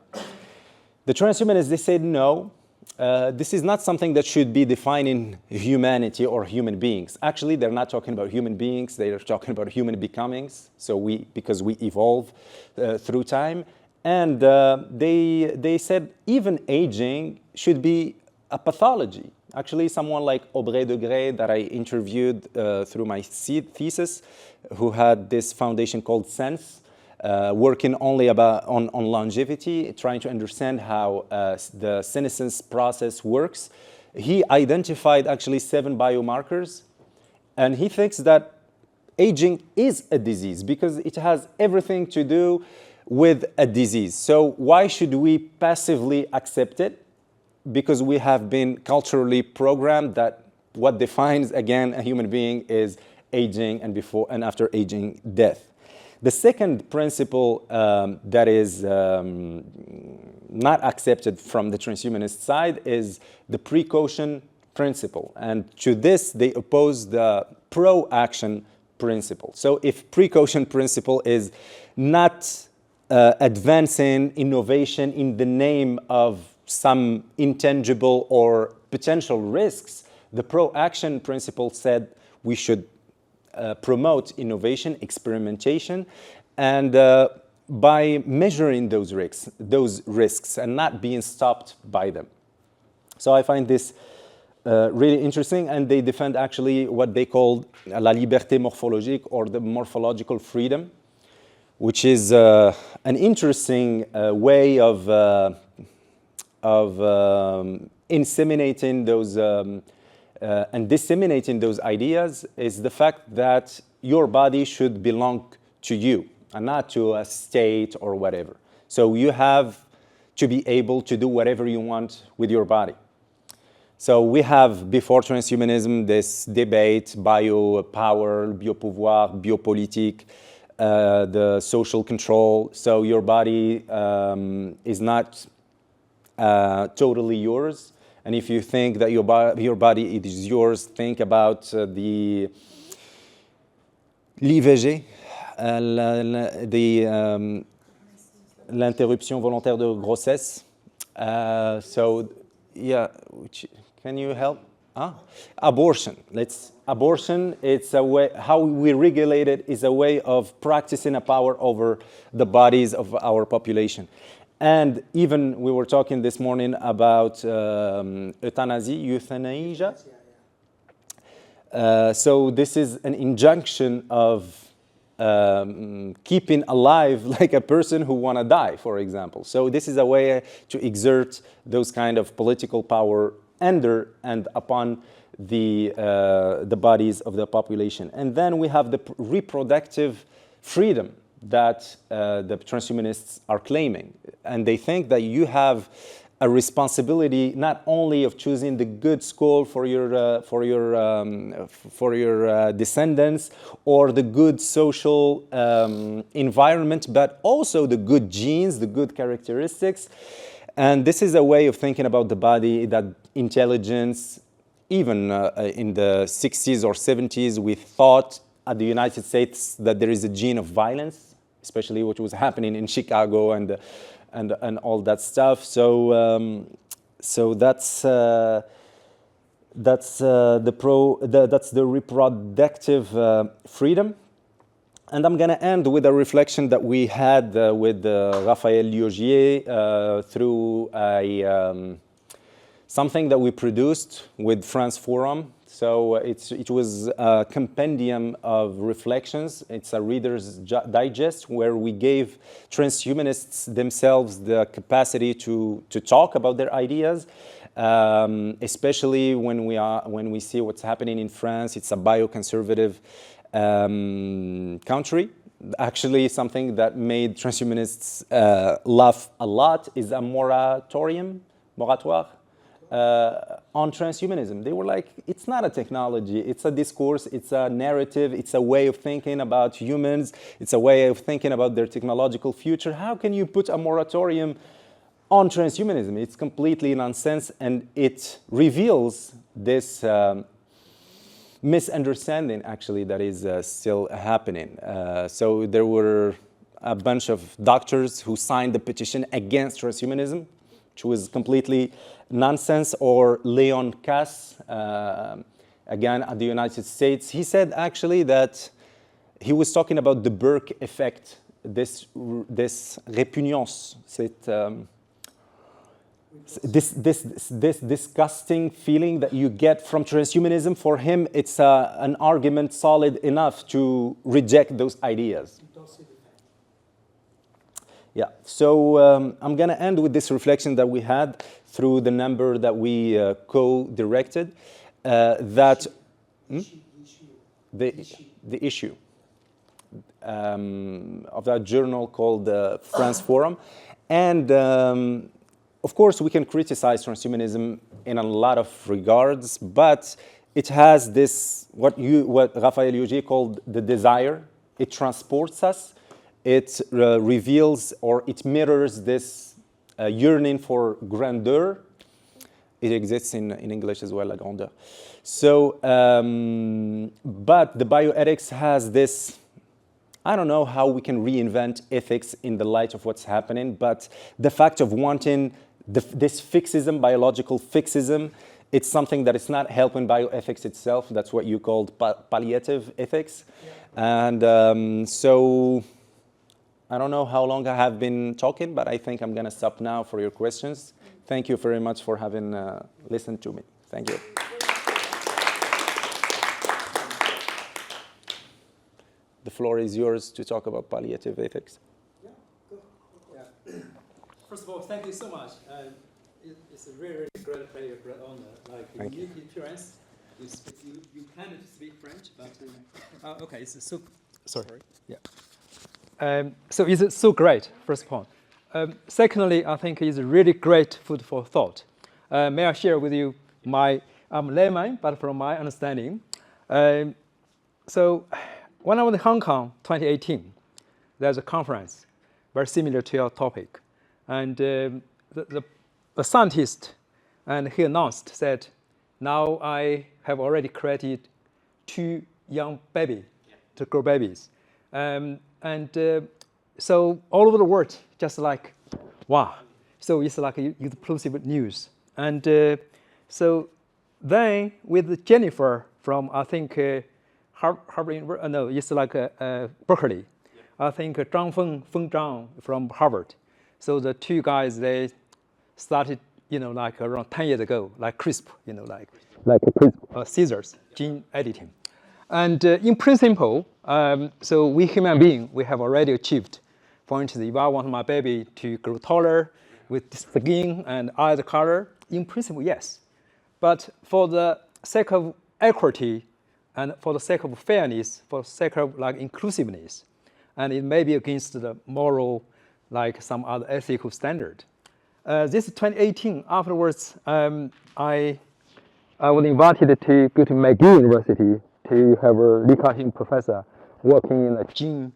The transhumanists, they said no, this is not something that should be defining humanity or human beings. Actually, they're not talking about human beings, they're talking about human becomings, so because we evolve through time. And they said even aging should be a pathology. Actually, someone like Aubray de Grey that I interviewed through my thesis, who had this foundation called Sense, working only on longevity, trying to understand how the senescence process works. He identified actually 7 biomarkers, and he thinks that aging is a disease because it has everything to do with a disease. So why should we passively accept it? Because we have been culturally programmed that what defines, again, a human being is aging and before and after aging, death. The second principle that is not accepted from the transhumanist side is the precaution principle. And to this, they oppose the pro-action principle. So if precaution principle is not advancing innovation in the name of some intangible or potential risks, the pro-action principle said we should promote innovation, experimentation, and by measuring those risks and not being stopped by them. So I find this really interesting, and they defend actually what they call la liberté morphologique, or the morphological freedom, which is an interesting way of inseminating those and disseminating those ideas, is the fact that your body should belong to you and not to a state or whatever. So you have to be able to do whatever you want with your body. So we have, before transhumanism, this debate, biopower, biopouvoir, biopolitique, the social control. So your body is not totally yours. And if you think that your body is yours, think about the l'IVG, l'interruption volontaire de grossesse. So, yeah, can you help? Abortion. Abortion, it's a way, how we regulate it is a way of practicing a power over the bodies of our population. And even we were talking this morning about euthanasia. So this is an injunction of keeping alive like a person who want to die, for example. So this is a way to exert those kind of political power under and upon the bodies of the population. And then we have the reproductive freedom that the transhumanists are claiming. And they think that you have a responsibility not only of choosing the good school for your descendants, or the good social environment, but also the good genes, the good characteristics. And this is a way of thinking about the body, that intelligence, even in the 60s or 70s, we thought at the United States that there is a gene of violence, especially what was happening in Chicago and all that stuff. So so that's the reproductive freedom. And I'm going to end with a reflection that we had with Raphaël Liogier through something that we produced with France Forum. So it was a compendium of reflections. It's a reader's digest where we gave transhumanists themselves the capacity to talk about their ideas, especially when we see what's happening in France. It's a bioconservative country, actually something that made transhumanists laugh a lot is a moratoire, on transhumanism. They were like, it's not a technology, it's a discourse, it's a narrative, it's a way of thinking about humans, it's a way of thinking about their technological future. How can you put a moratorium on transhumanism? It's completely nonsense, and it reveals this misunderstanding, actually, that is still happening. So there were a bunch of doctors who signed the petition against transhumanism, which was completely nonsense. Or Leon Kass, again, at the United States, he said actually that he was talking about the Burke effect, this répugnance, this disgusting feeling that you get from transhumanism. For him, it's an argument solid enough to reject those ideas. Yeah, so I'm going to end with this reflection that we had through the number that we co-directed, that the issue of that journal called France Forum. And of course, we can criticize transhumanism in a lot of regards, but it has this, what Raphael Yogier called the desire. It transports us. It reveals, or it mirrors this yearning for grandeur. It exists in English as well, la grandeur. So, but the bioethics has this, I don't know how we can reinvent ethics in the light of what's happening, but the fact of wanting this fixism, biological fixism, it's something that is not helping bioethics itself. That's what you called palliative ethics. Yeah. And so, I don't know how long I have been talking, but I think I'm going to stop now for your questions. Thank you very much for having listened to me. Thank you. The floor is yours to talk about palliative ethics. Yeah, go. Yeah. First of all, thank you so much. It's a really, really great pleasure, great honor. Like a unique appearance. You kind of speak French, but okay. It's so sorry. Yeah. So it's so great, first point. Secondly, I think it's really great food for thought. May I share with you I'm layman, but from my understanding. So when I was in Hong Kong, 2018, there's a conference very similar to your topic. And the scientist, and he announced, said, now I have already created 2 young babies, to grow babies. So all over the world, just like, wow. So it's like explosive news. And so then with Jennifer from, I think, Harvard, no, it's like Berkeley. Yeah. I think Feng Zhang from Harvard. So the 2 guys, they started, like around 10 years ago, like CRISPR, like CRISPR, scissors, gene editing. And in principle, so we human beings, we have already achieved. For instance, if I want my baby to grow taller with skin and eye color, in principle, yes. But for the sake of equity and for the sake of fairness, for the sake of like inclusiveness, and it may be against the moral, like some other ethical standard. This 2018, afterwards, I was invited to go to McGill University to have a Li Ka-shing professor working in a gene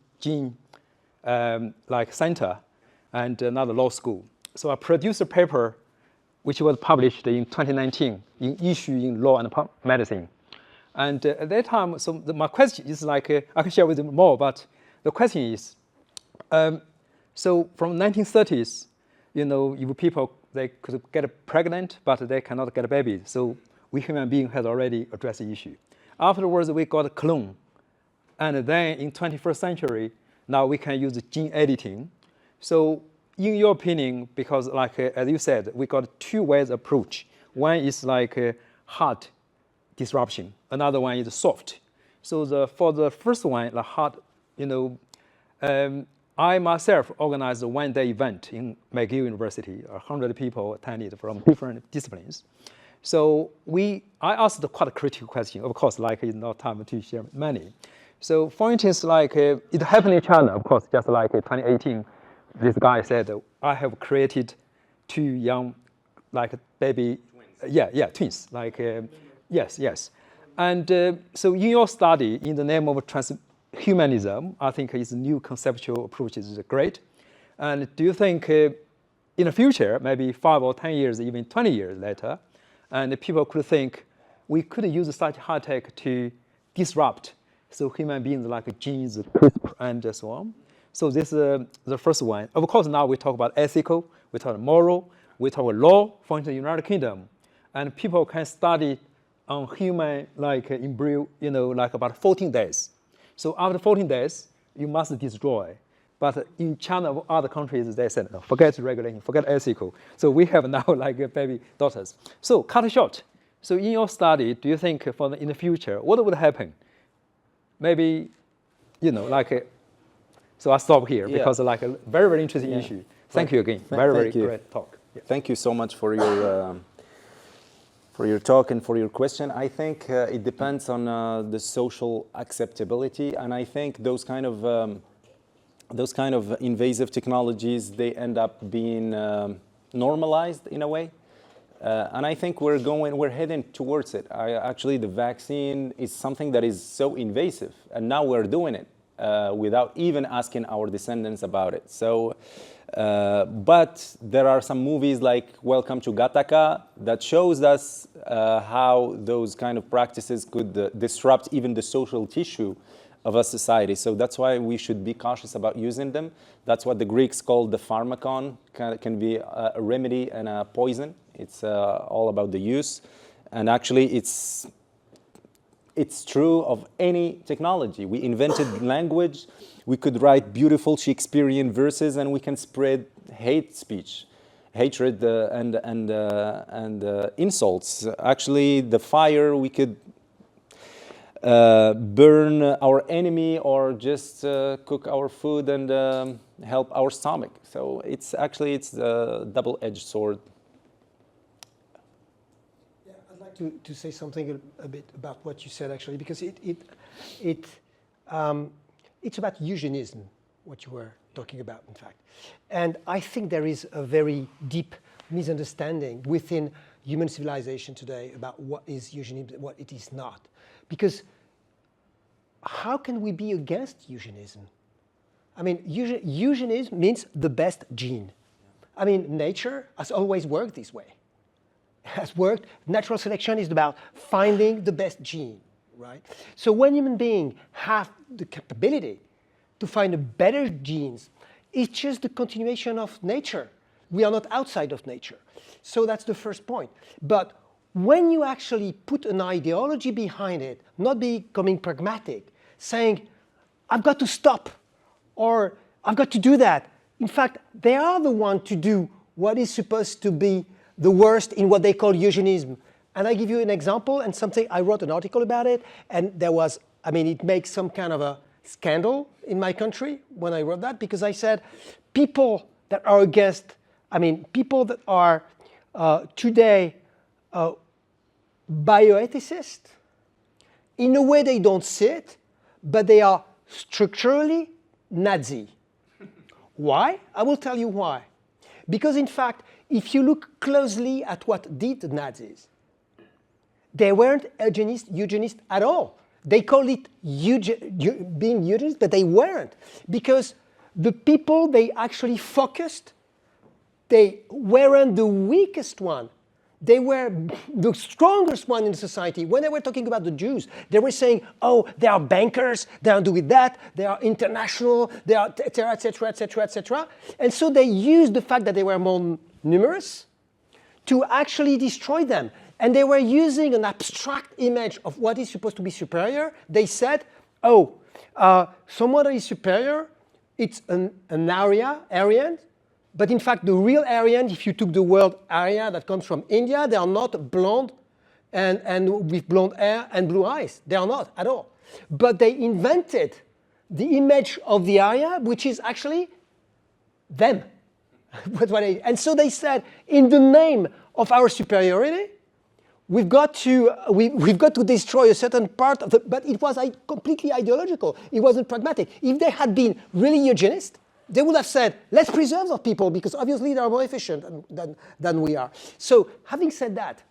like center and another law school. So I produced a paper which was published in 2019 in issue in Law and Medicine. And at that time, so my question is like, I can share with you more, but the question is, so from 1930s, if people, they could get pregnant, but they cannot get a baby. So we human beings has already addressed the issue. Afterwards, we got a clone. And then in 21st century, now we can use gene editing. So in your opinion, because like, as you said, we got 2 ways approach. One is like hard disruption. Another one is soft. So for the first one, the hard, I myself organized a 1-day event in McGill University. 100 people attended from different disciplines. So I asked quite a critical question. Of course, like it's not time to share many. So for instance, like it happened in China, of course, just like 2018, this guy said, I have created 2 young, like baby, twins, like, yes. And so in your study, in the name of transhumanism, I think is a new conceptual approach is great. And do you think in the future, maybe 5 or 10 years, even 20 years later, and people could think we could use such high tech to disrupt so human beings like genes, CRISPR, and so on. So this is the first one. Of course, now we talk about ethical, we talk about moral, we talk about law, for instance, United Kingdom. And people can study on human like embryo, like about 14 days. So after 14 days, you must destroy. But in China or other countries, they said, no, forget regulation, forget ethical. So we have now like baby daughters. So cut short. So in your study, do you think in the future, what would happen? Maybe, so I stop here because like a very, very interesting issue. Thank you again. Very great talk. Yeah. Thank you so much for your talk and for your question. I think it depends on the social acceptability, and I think those kind of invasive technologies, they end up being normalized in a way. And I think we're heading towards it. Actually, the vaccine is something that is so invasive, and now we're doing it without even asking our descendants about it. So, but there are some movies like Welcome to Gattaca that shows us how those kind of practices could disrupt even the social tissue of a society. So that's why we should be cautious about using them. That's what the Greeks called the pharmakon, can be a remedy and a poison. It's all about the use. And actually, it's true of any technology. We invented language. We could write beautiful Shakespearean verses, and we can spread hate speech, hatred, and insults. Actually, the fire, we could burn our enemy or just cook our food and help our stomach. So it's a double-edged sword. Yeah, I'd like to say something a bit about what you said actually, because it's about eugenicism, what you were talking about, in fact. And I think there is a very deep misunderstanding within human civilization today about what is eugenicism and what it is not. Because how can we be against eugenicism? I mean, eugenicism means the best gene. I mean, nature has always worked this way. Natural selection is about finding the best gene, right? So when human beings have the capability to find better genes, it's just the continuation of nature. We are not outside of nature. So that's the first point. But when you actually put an ideology behind it, not becoming pragmatic, saying, I've got to stop, or I've got to do that. In fact, they are the ones to do what is supposed to be the worst in what they call eugenicism. And I give you an example and something, I wrote an article about it, and there was, it makes some kind of a scandal in my country when I wrote that, because I said, people that are against, people that are today bioethicists, in a way they don't see it, but they are structurally Nazi. Why? I will tell you why. Because in fact, if you look closely at what did the Nazis, they weren't eugenists at all. They call it being eugenists, but they weren't. Because the people they actually focused, they weren't the weakest one. They were the strongest one in society. When they were talking about the Jews, they were saying, oh, they are bankers, they are doing that, they are international, they are et cetera, et cetera, et cetera, et cetera. And so they used the fact that they were more numerous to actually destroy them. And they were using an abstract image of what is supposed to be superior. They said, oh, someone that is superior, it's an Aryan. But in fact, the real Aryan, if you took the word Arya that comes from India, they are not blonde and with blonde hair and blue eyes. They are not at all. But they invented the image of the Arya, which is actually them. And so they said, in the name of our superiority, we've got to destroy a certain part of the, but it was completely ideological. It wasn't pragmatic. If they had been really eugenist, they would have said, let's preserve those people because obviously they are more efficient than we are. So having said that,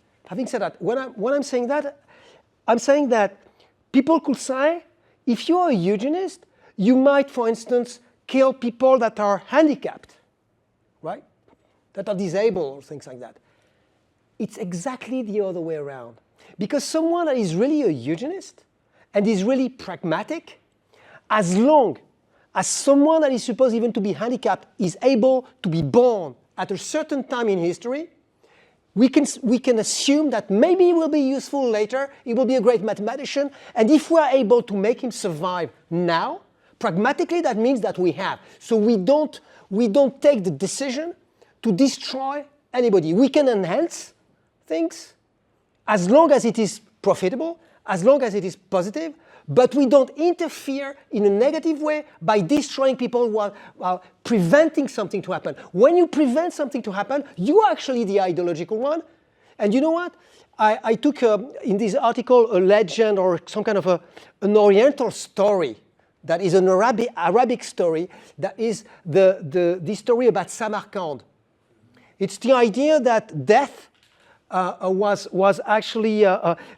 when I'm saying that, I'm saying that people could say, if you're a eugenist, you might, for instance, kill people that are handicapped, right? That are disabled or things like that. It's exactly the other way around. Because someone that is really a eugenist and is really pragmatic, as long as someone that is supposed even to be handicapped is able to be born at a certain time in history, we can assume that maybe he will be useful later, he will be a great mathematician, and if we are able to make him survive now, pragmatically that means that we have. So we don't take the decision to destroy anybody. We can enhance things as long as it is profitable, as long as it is positive, but we don't interfere in a negative way by destroying people while preventing something to happen. When you prevent something to happen, you are actually the ideological one. And you know what? I took in this article a legend or some kind of an Oriental story that is an Arabic story that is the story about Samarkand. It's the idea that death was actually,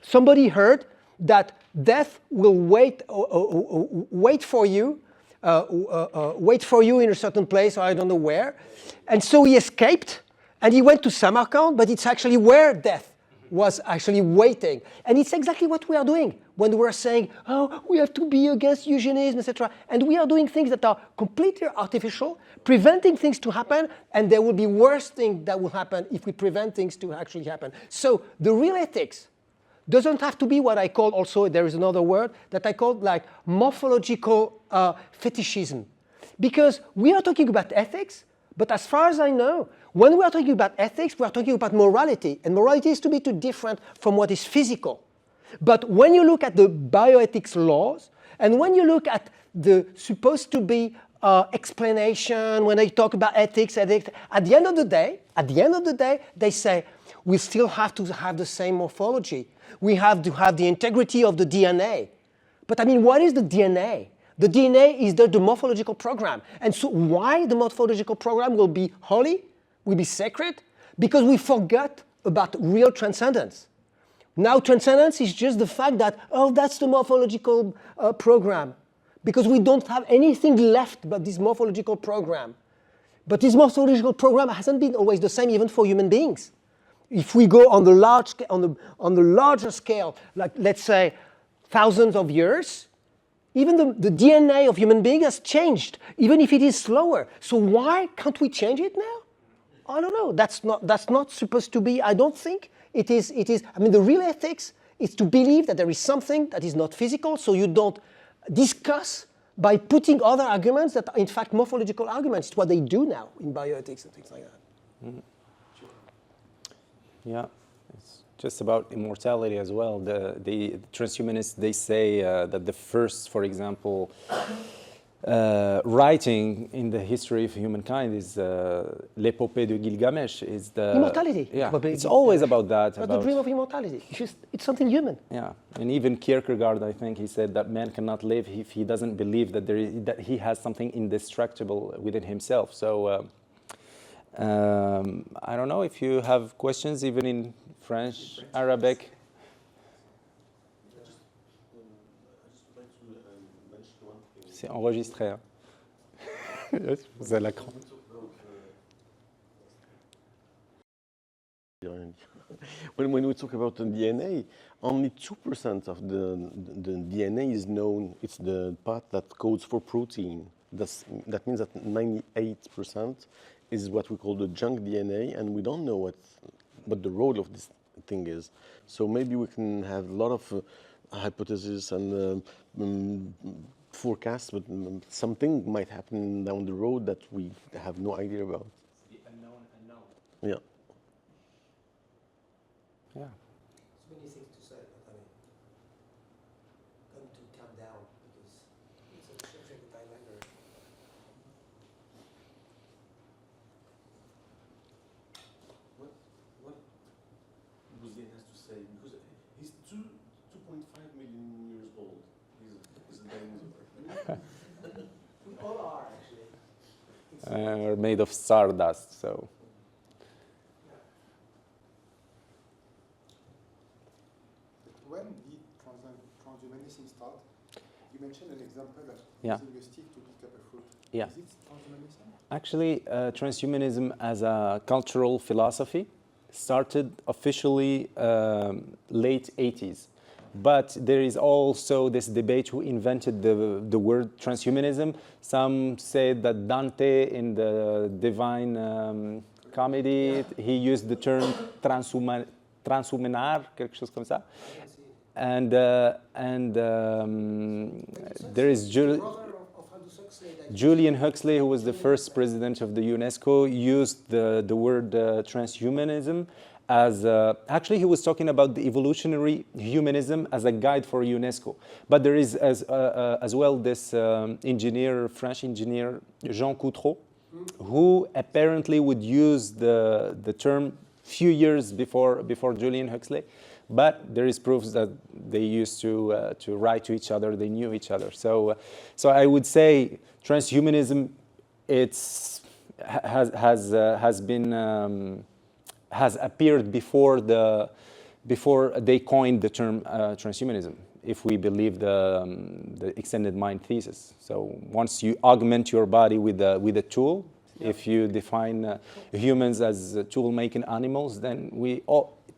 somebody heard that death will wait for you in a certain place, or I don't know where. And so he escaped, and he went to Samarkand, but it's actually where death was actually waiting. And it's exactly what we are doing when we're saying, oh, we have to be against eugenics, etc. And we are doing things that are completely artificial, preventing things to happen, and there will be worse things that will happen if we prevent things to actually happen. So the real ethics doesn't have to be what I call also, there is another word that I call like morphological fetishism. Because we are talking about ethics, but as far as I know, when we are talking about ethics, we are talking about morality. And morality is to be too different from what is physical. But when you look at the bioethics laws, and when you look at the supposed to be explanation, when they talk about ethics, at the end of the day, they say, we still have to have the same morphology. We have to have the integrity of the DNA. But I mean, what is the DNA? The DNA is the morphological program. And so why the morphological program will be holy, will be sacred? Because we forgot about real transcendence. Now transcendence is just the fact that, oh, that's the morphological program. Because we don't have anything left but this morphological program. But this morphological program hasn't been always the same even for human beings. If we go on the larger scale, like let's say thousands of years, even the DNA of human beings has changed, even if it is slower. So why can't we change it now? I don't know. That's not supposed to be. I don't think it is. I mean, the real ethics is to believe that there is something that is not physical, so you don't discuss by putting other arguments that are in fact morphological arguments. It's what they do now in bioethics and things like that. Mm-hmm. Yeah, it's just about immortality as well. The transhumanists, they say that the first, for example, writing in the history of humankind is l'épopée de Gilgamesh. Is the immortality. Yeah, it's always about that. But the dream of immortality. It's something human. Yeah, and even Kierkegaard, I think, he said that man cannot live if he doesn't believe that that he has something indestructible within himself. So. I don't know if you have questions, even in French, Arabic. C'est enregistré. Hein? Vous avez l'écran. When we talk about the DNA, only 2% of the DNA is known. It's the part that codes for protein. That means that 98% is what we call the junk DNA, and we don't know what the role of this thing is. So maybe we can have a lot of hypotheses and forecasts, but something might happen down the road that we have no idea about. The unknown. Yeah. Yeah. So many things to say, but I mean, going to calm down because it's a subject that I like very. What Bouzguet has to say? say, because he's 2.5 million years old. He's a dinosaur. We all are, actually. Are made of stardust, so. When did transhumanism start? You mentioned an example of Yeah. using a stick to pick up a fruit. Yeah. Is it transhumanism? Actually, transhumanism as a cultural philosophy started officially late 80s. But there is also this debate who invented the word transhumanism. Some say that Dante in the Divine Comedy, he used the term transhumanar, quelque chose comme ça. And there is Julian Huxley, who was the first president of the UNESCO, used the word transhumanism as actually he was talking about the evolutionary humanism as a guide for UNESCO. But there is as well this French engineer, Jean Coutreau, who apparently would use the term few years before Julian Huxley. But there is proof that they used to write to each other, they knew each other. So I would say transhumanism has appeared before they coined the term transhumanism, if we believe the extended mind thesis. So once you augment your body with a tool, if you define humans as tool-making animals, then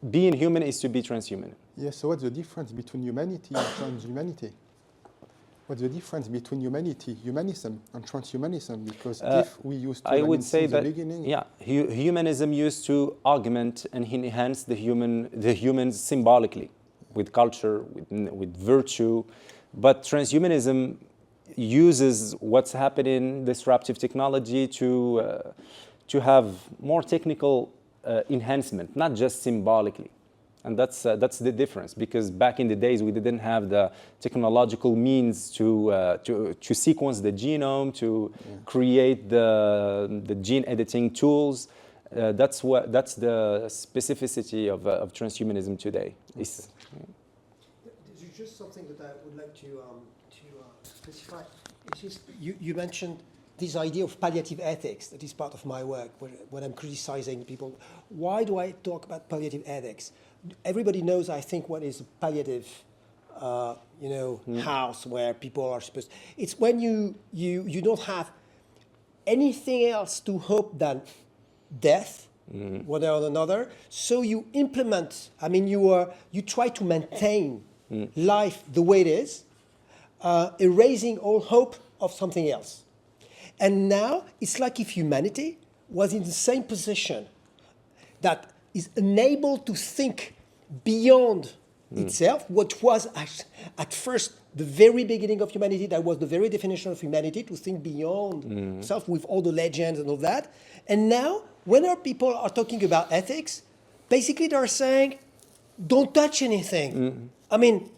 being human is to be transhuman. Yes, so what's the difference between humanity and transhumanity? What's the difference between humanism, and transhumanism? Because if we used to, I would say since the that beginning, yeah, humanism used to augment and enhance the humans symbolically, with culture, with virtue, but transhumanism uses what's happening, disruptive technology, to have more technical enhancement, not just symbolically. And that's the difference, because back in the days we didn't have the technological means to sequence the genome, to create the gene editing tools. That's the specificity of transhumanism today. There's just something that I would like to specify. It's just you mentioned this idea of palliative ethics that is part of my work when I'm criticizing people. Why do I talk about palliative ethics? Everybody knows, I think, what is a palliative, house where people are supposed. It's when you don't have anything else to hope than death, one or another. So you implement. I mean, you try to maintain life the way it is, erasing all hope of something else. And now it's like if humanity was in the same position that is unable to think beyond itself, what was at first the very beginning of humanity, that was the very definition of humanity, to think beyond itself with all the legends and all that. And now, when our people are talking about ethics, basically they're saying, don't touch anything. I mean,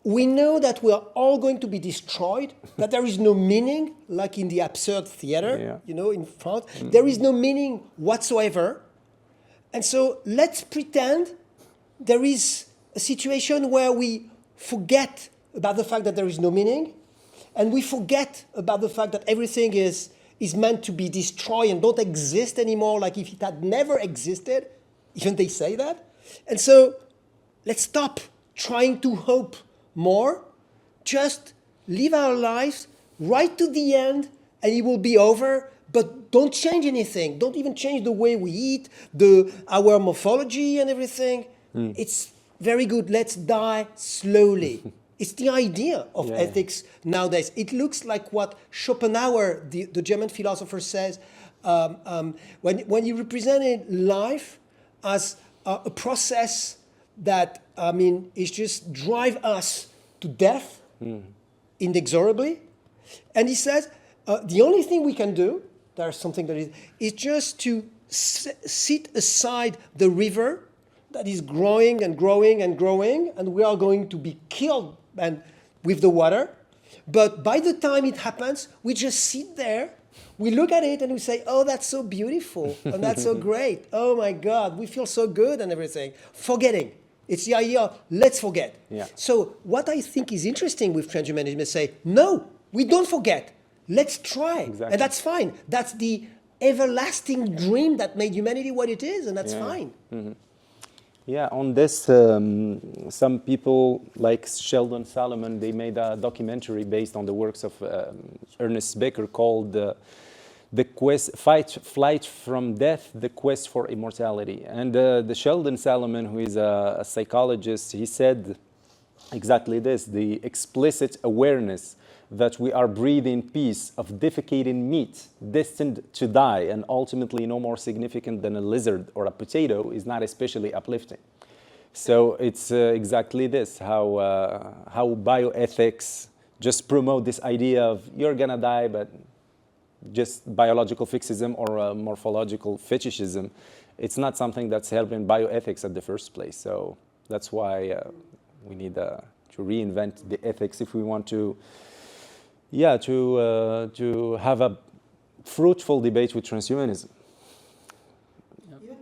we know that we are all going to be destroyed, that there is no meaning, like in the absurd theater, in France. There is no meaning whatsoever. And so let's pretend there is a situation where we forget about the fact that there is no meaning, and we forget about the fact that everything is meant to be destroyed and don't exist anymore, like if it had never existed. Even they say that. And so let's stop trying to hope more, just live our lives right to the end and it will be over, but don't change anything. Don't even change the way we eat, our morphology and everything. It's very good. Let's die slowly. It's the idea of ethics nowadays. It looks like what Schopenhauer, the German philosopher, says when he represented life as a process that, is just drive us to death inexorably. And he says, the only thing we can do, there's something that is just to sit aside the river that is growing and growing and growing, and we are going to be killed with the water. But by the time it happens, we just sit there, we look at it and we say, oh, that's so beautiful, and that's so great. Oh my God, we feel so good and everything. Forgetting. It's the idea of let's forget. Yeah. So what I think is interesting with transhumanism is say, no, we don't forget. Let's try. Exactly. And that's fine. That's the everlasting dream that made humanity what it is, and that's fine. Mm-hmm. Yeah, on this, some people like Sheldon Salomon, they made a documentary based on the works of Ernest Becker called The Quest, Flight from Death, The Quest for Immortality. And the Sheldon Salomon, who is a psychologist, he said exactly this: the explicit awareness that we are breathing piece of defecating meat destined to die and ultimately no more significant than a lizard or a potato is not especially uplifting. So it's exactly this, how bioethics just promote this idea of you're gonna die, but just biological fixism or morphological fetishism. It's not something that's helping bioethics at the first place. So that's why we need to reinvent the ethics if we want to have a fruitful debate with transhumanism.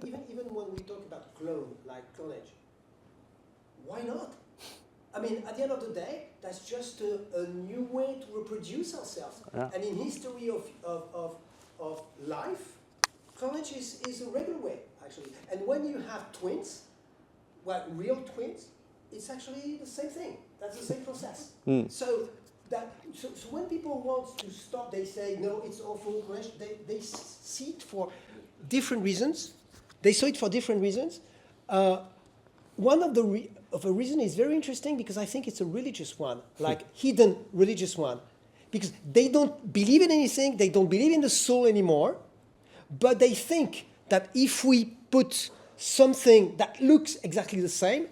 Even when we talk about clone, like clonage, why not? I mean, at the end of the day, that's just a new way to reproduce ourselves. Yeah. And in history of life, clonage is a regular way, actually. And when you have twins, well, real twins, it's actually the same thing. That's the same process. So when people want to stop, they say, no, it's awful. They see it for different reasons. They saw it for different reasons. One of the reason is very interesting because I think it's a religious one, like hidden religious one. Because they don't believe in anything, they don't believe in the soul anymore, but they think that if we put something that looks exactly the same,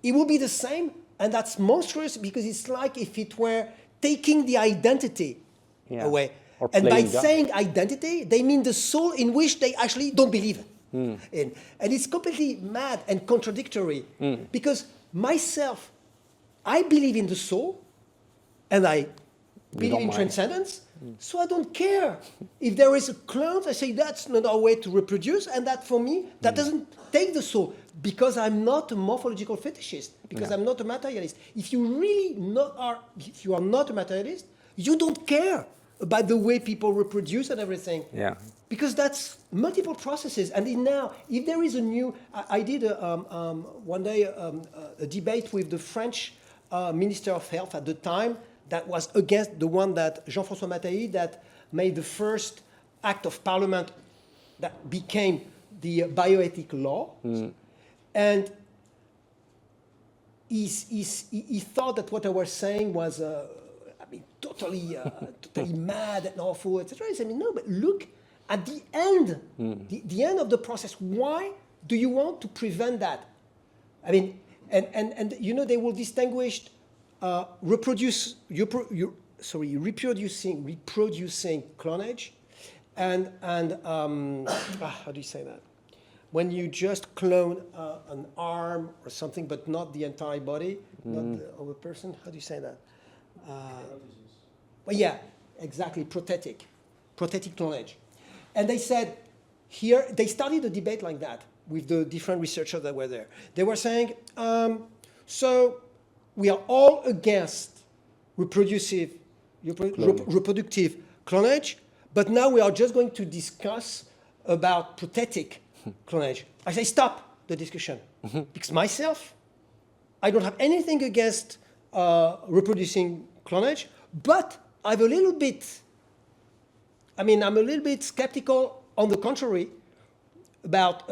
it will be the same, and that's monstrous because it's like if it were taking the identity away. And by saying identity, they mean the soul in which they actually don't believe in. And it's completely mad and contradictory because myself, I believe in the soul and I believe in transcendence, so I don't care. If there is a clone, I say that's not our way to reproduce, and that for me, that doesn't take the soul because I'm not a morphological fetishist, because I'm not a materialist. If you really if you are not a materialist, you don't care about the way people reproduce and everything. Yeah. Because that's multiple processes. And now, if there is a new, I did one day a debate with the French Minister of Health at the time that was against the one that Jean-François Mattei that made the first act of parliament that became the bioethic law. And he thought that what I was saying was, totally mad and awful, etc. I said, no, but look at the end, the end of the process. Why do you want to prevent that? I mean, and you know, they will distinguish reproducing clonage and how do you say that? When you just clone an arm or something, but not the entire body, not the other person. How do you say that? Well, yeah, exactly. Prothetic clonage. And they said here they started a debate like that with the different researchers that were there. They were saying, so we are all against reproductive clonage, but now we are just going to discuss about prothetic clonage. I say stop the discussion because myself, I don't have anything against reproducing clonage, but I'm a little bit skeptical on the contrary about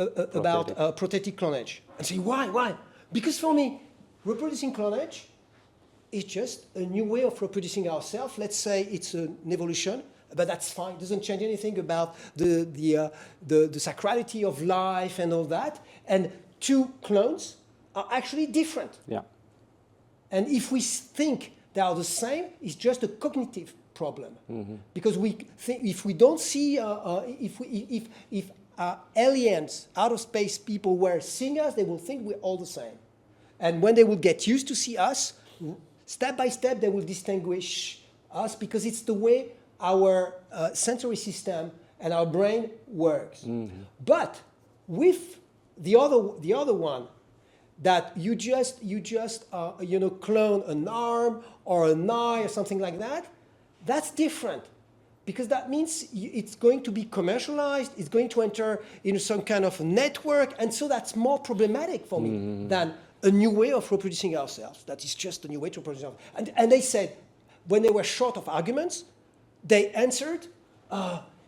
prothetic clonage. And say why? Because for me, reproducing clonage is just a new way of reproducing ourselves. Let's say it's an evolution, but that's fine. It doesn't change anything about the sacrality of life and all that. And two clones are actually different. Yeah. And if we think they are the same, it's just a cognitive problem. Because we think if we don't see if aliens, out of space people were seeing us, they will think we're all the same. And when they will get used to see us, step by step, they will distinguish us because it's the way our sensory system and our brain works. But with the other one, that you just clone an arm or an eye or something like that, that's different. Because that means it's going to be commercialized, it's going to enter into some kind of network, and so that's more problematic for me than a new way of reproducing ourselves. That is just a new way to reproduce ourselves. And they said, when they were short of arguments, they answered,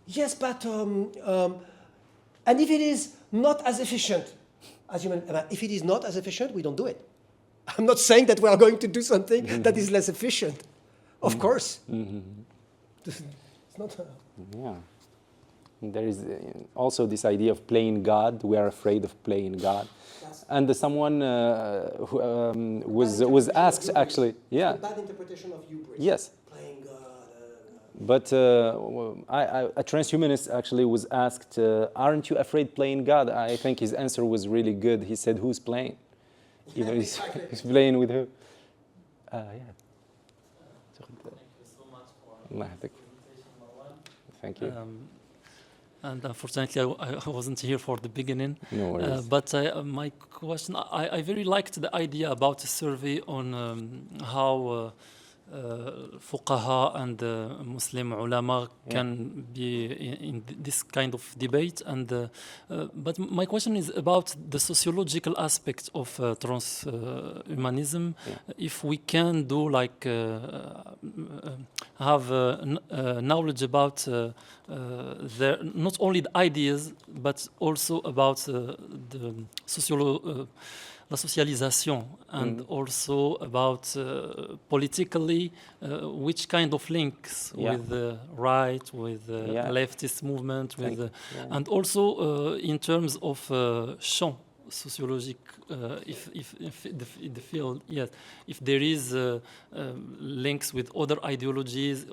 yes, but, and if it is not as efficient as human, if it is not as efficient, we don't do it. I'm not saying that we are going to do something that is less efficient. Of course. It's not. Yeah. There is also this idea of playing God. We are afraid of playing God. And someone who was asked, actually, yeah. Bad interpretation of hubris. Yes. Playing God. But a transhumanist actually was asked, aren't you afraid playing God? I think his answer was really good. He said, who's playing? You know, he's playing with who? Yeah. Thank you so much for the presentation, Marouane. Thank you. And unfortunately, I wasn't here for the beginning. No worries. But my question, I very liked the idea about a survey on how fuqaha and Muslim ulama can be in this kind of debate. And but my question is about the sociological aspect of transhumanism. If we can do like have knowledge about their, not only the ideas, but also about the la socialisation, and also about politically which kind of links with the right, with the leftist movement, with and also in terms of champ sociologique, if the field, yes, if there is links with other ideologies,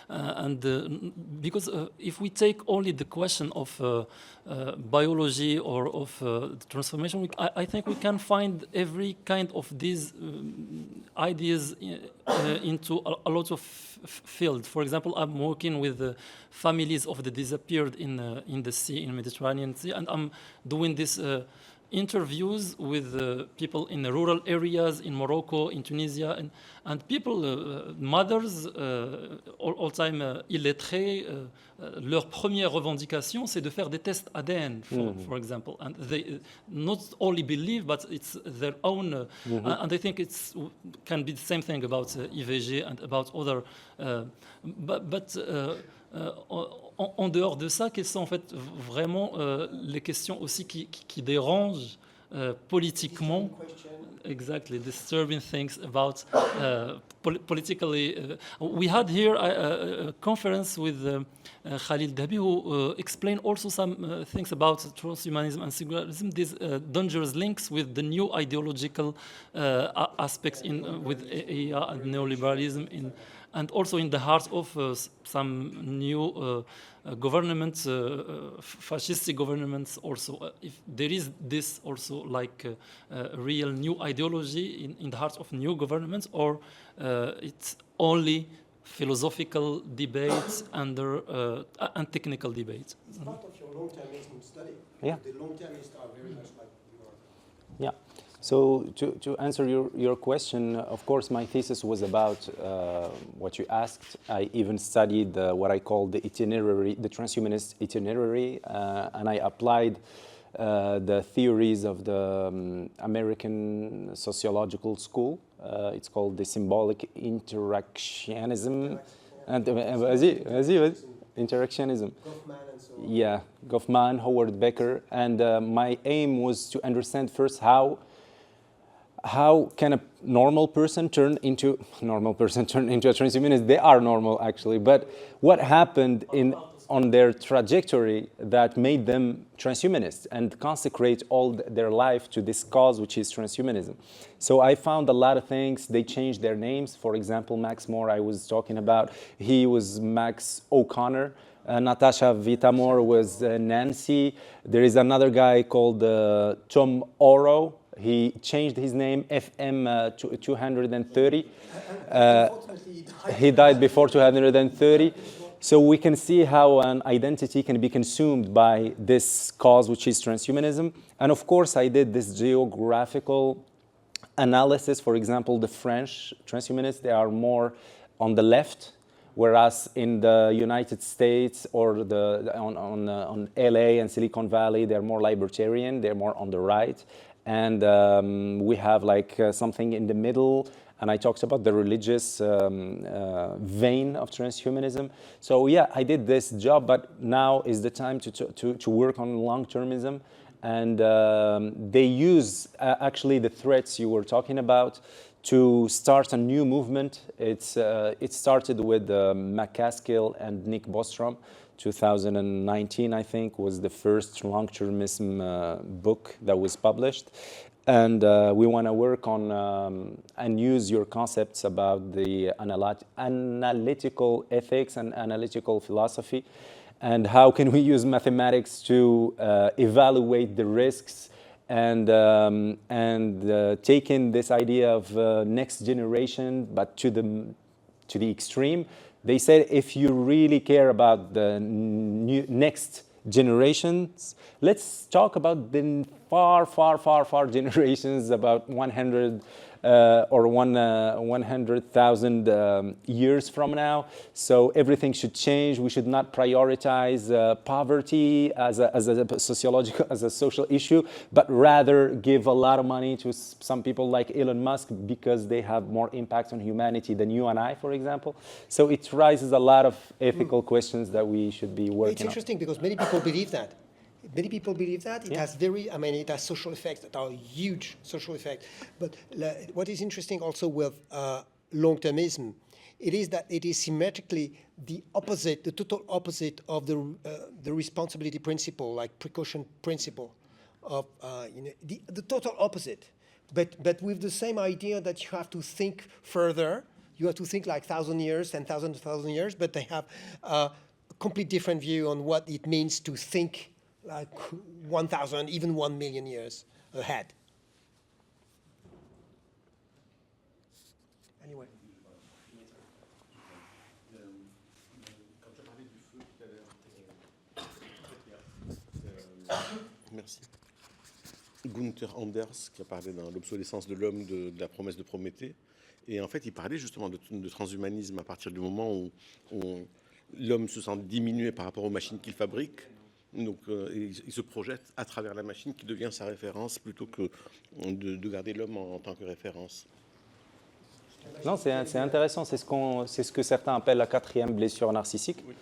and because if we take only the question of biology or of transformation, I think we can find every kind of these ideas into a lot of fields. For example, I'm working with families of the disappeared in the sea, in the Mediterranean Sea, and I'm doing this interviews with people in the rural areas in Morocco, in Tunisia, and people, mothers, all-time illettrés, leur première revendication, c'est de faire des tests ADN, for example. And they not only believe, but it's their own, and I think it can be the same thing about IVG and about other, but en dehors de ça, quelles sont en fait vraiment les questions aussi qui dérangent politiquement? Exactly, disturbing things about politically. We had here a conference with Khalil Dabi, who explained also some things about transhumanism and singularism, these dangerous links with the new ideological aspects with AI and neoliberalism, and also in the heart of some new governments, fascist governments also. If there is this also like a real new ideology in the heart of new governments, or it's only philosophical debates and technical debates. It's part of your long-termism study. Yeah. The long-termists are very much like you are. Yeah. So to answer your question, of course, my thesis was about what you asked. I even studied what I call the itinerary, the transhumanist itinerary, and I applied the theories of the American sociological school. It's called the symbolic interactionism. And interactionism. Goffman and so on. Yeah, Goffman, Howard Becker, and my aim was to understand first how can a normal person turn into a transhumanist? They are normal, actually, but what happened on their trajectory that made them transhumanists and consecrate all their life to this cause, which is transhumanism. So I found a lot of things. They changed their names. For example, Max Moore, I was talking about, he was Max O'Connor. Natasha Vitamore was Nancy. There is another guy called Tom Oro. He changed his name, FM 230. He died before 230. So we can see how an identity can be consumed by this cause, which is transhumanism. And of course, I did this geographical analysis. For example, the French transhumanists, they are more on the left, whereas in the United States or on LA and Silicon Valley, they're more libertarian, they're more on the right. And we have like something in the middle, and I talked about the religious vein of transhumanism. So yeah, I did this job, but now is the time to work on long-termism. And they use actually the threats you were talking about to start a new movement. It started with McCaskill and Nick Bostrom. 2019, I think, was the first long-termism book that was published. And we want to work on and use your concepts about the analytical ethics and analytical philosophy, and how can we use mathematics to evaluate the risks and taking this idea of next generation, but to the extreme. They said if you really care about the next generations, let's talk about the far generations, about 100 or 100,000 years from now. So everything should change. We should not prioritize poverty as a sociological, as a social issue, but rather give a lot of money to some people like Elon Musk because they have more impact on humanity than you and I, for example. So it raises a lot of ethical questions that we should be working on. It's interesting because many people believe that. Many people believe that. It has it has social effects that are huge social effects. But what is interesting also with long-termism, it is that it is symmetrically the opposite, the total opposite of the responsibility principle, like precaution principle, of the total opposite. But with the same idea that you have to think further, you have to think like 1,000 years, 10,000 years, but they have a complete different view on what it means to think like 1,000, even 1 million years ahead. Anyway. Merci. Gunther Anders, qui a parlé dans l'obsolescence de l'homme, de la promesse de Prométhée. Et en fait, il parlait justement de transhumanisme à partir du moment où l'homme se sent diminué par rapport aux machines qu'il fabrique. Donc, il se projette à travers la machine qui devient sa référence plutôt que de garder l'homme en tant que référence. Non, c'est intéressant. C'est ce que certains appellent la 4e blessure narcissique. Oui.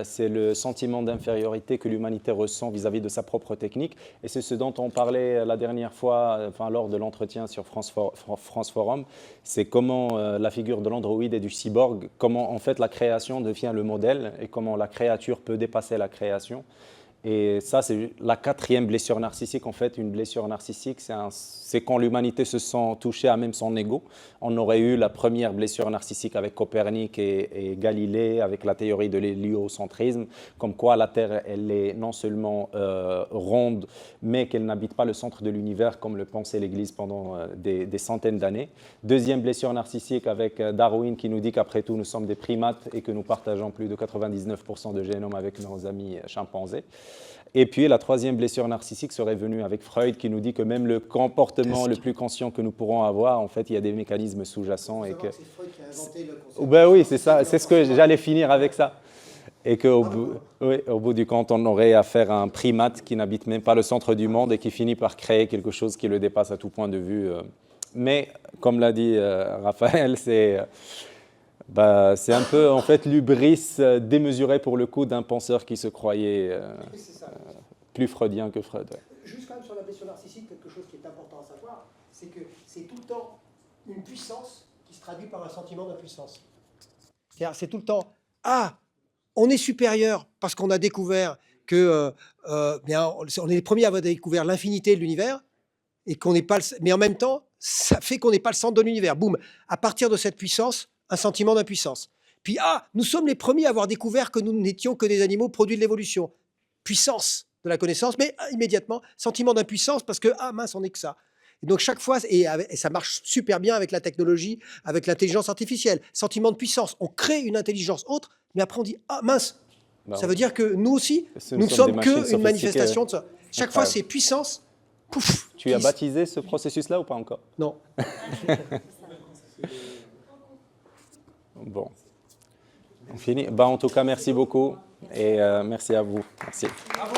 C'est le sentiment d'infériorité que l'humanité ressent vis-à-vis de sa propre technique. Et c'est ce dont on parlait la dernière fois, lors de l'entretien sur France Forum. C'est comment la figure de l'androïde et du cyborg, comment en fait la création devient le modèle et comment la créature peut dépasser la création. Et ça, c'est la 4e blessure narcissique. En fait, une blessure narcissique, c'est quand l'humanité se sent touchée à même son ego. On aurait eu la première blessure narcissique avec Copernic et Galilée, avec la théorie de l'héliocentrisme, comme quoi la Terre, elle est non seulement ronde, mais qu'elle n'habite pas le centre de l'univers, comme le pensait l'Église pendant des centaines d'années. Deuxième blessure narcissique avec Darwin, qui nous dit qu'après tout, nous sommes des primates et que nous partageons plus de 99% de génome avec nos amis chimpanzés. Et puis la 3e blessure narcissique serait venue avec Freud, qui nous dit que même le comportement le plus conscient que nous pourrons avoir, en fait, il y a des mécanismes sous-jacents. Et que... C'est Freud qui a inventé le concept. Ben oui, c'est ça. C'est ce que j'allais finir avec ça. Et qu'au bout du compte, on aurait affaire à un primate qui n'habite même pas le centre du monde et qui finit par créer quelque chose qui le dépasse à tout point de vue. Mais, comme l'a dit Raphaël, c'est un peu en fait l'hubris démesuré pour le coup d'un penseur qui se croyait plus freudien que Freud. Ouais. Juste quand même sur la blessure narcissique, quelque chose qui est important à savoir, c'est que c'est tout le temps une puissance qui se traduit par un sentiment d'impuissance. C'est-à-dire, c'est tout le temps « Ah, on est supérieur parce qu'on a découvert que on est les premiers à avoir découvert l'infinité de l'univers, et qu'on n'est pas mais en même temps, ça fait qu'on n'est pas le centre de l'univers. Boum, à partir de cette puissance, un sentiment d'impuissance. Puis, nous sommes les premiers à avoir découvert que nous n'étions que des animaux produits de l'évolution. Puissance de la connaissance, mais immédiatement, sentiment d'impuissance parce que, mince, on n'est que ça. Et donc, chaque fois, et ça marche super bien avec la technologie, avec l'intelligence artificielle, sentiment de puissance. On crée une intelligence autre, Mais après, on dit, ah mince, Bah, ça veut dire que nous aussi, nous nous ne sommes des sommes machines qu'une sophistiquées, manifestation de ça. Chaque fois, Incroyable. c'est puissance, pouf. Tu as qui- baptisé ce processus-là ou pas encore? Non. Bon. On finit. Bah, en tout cas, merci beaucoup et merci à vous. Merci. Bravo.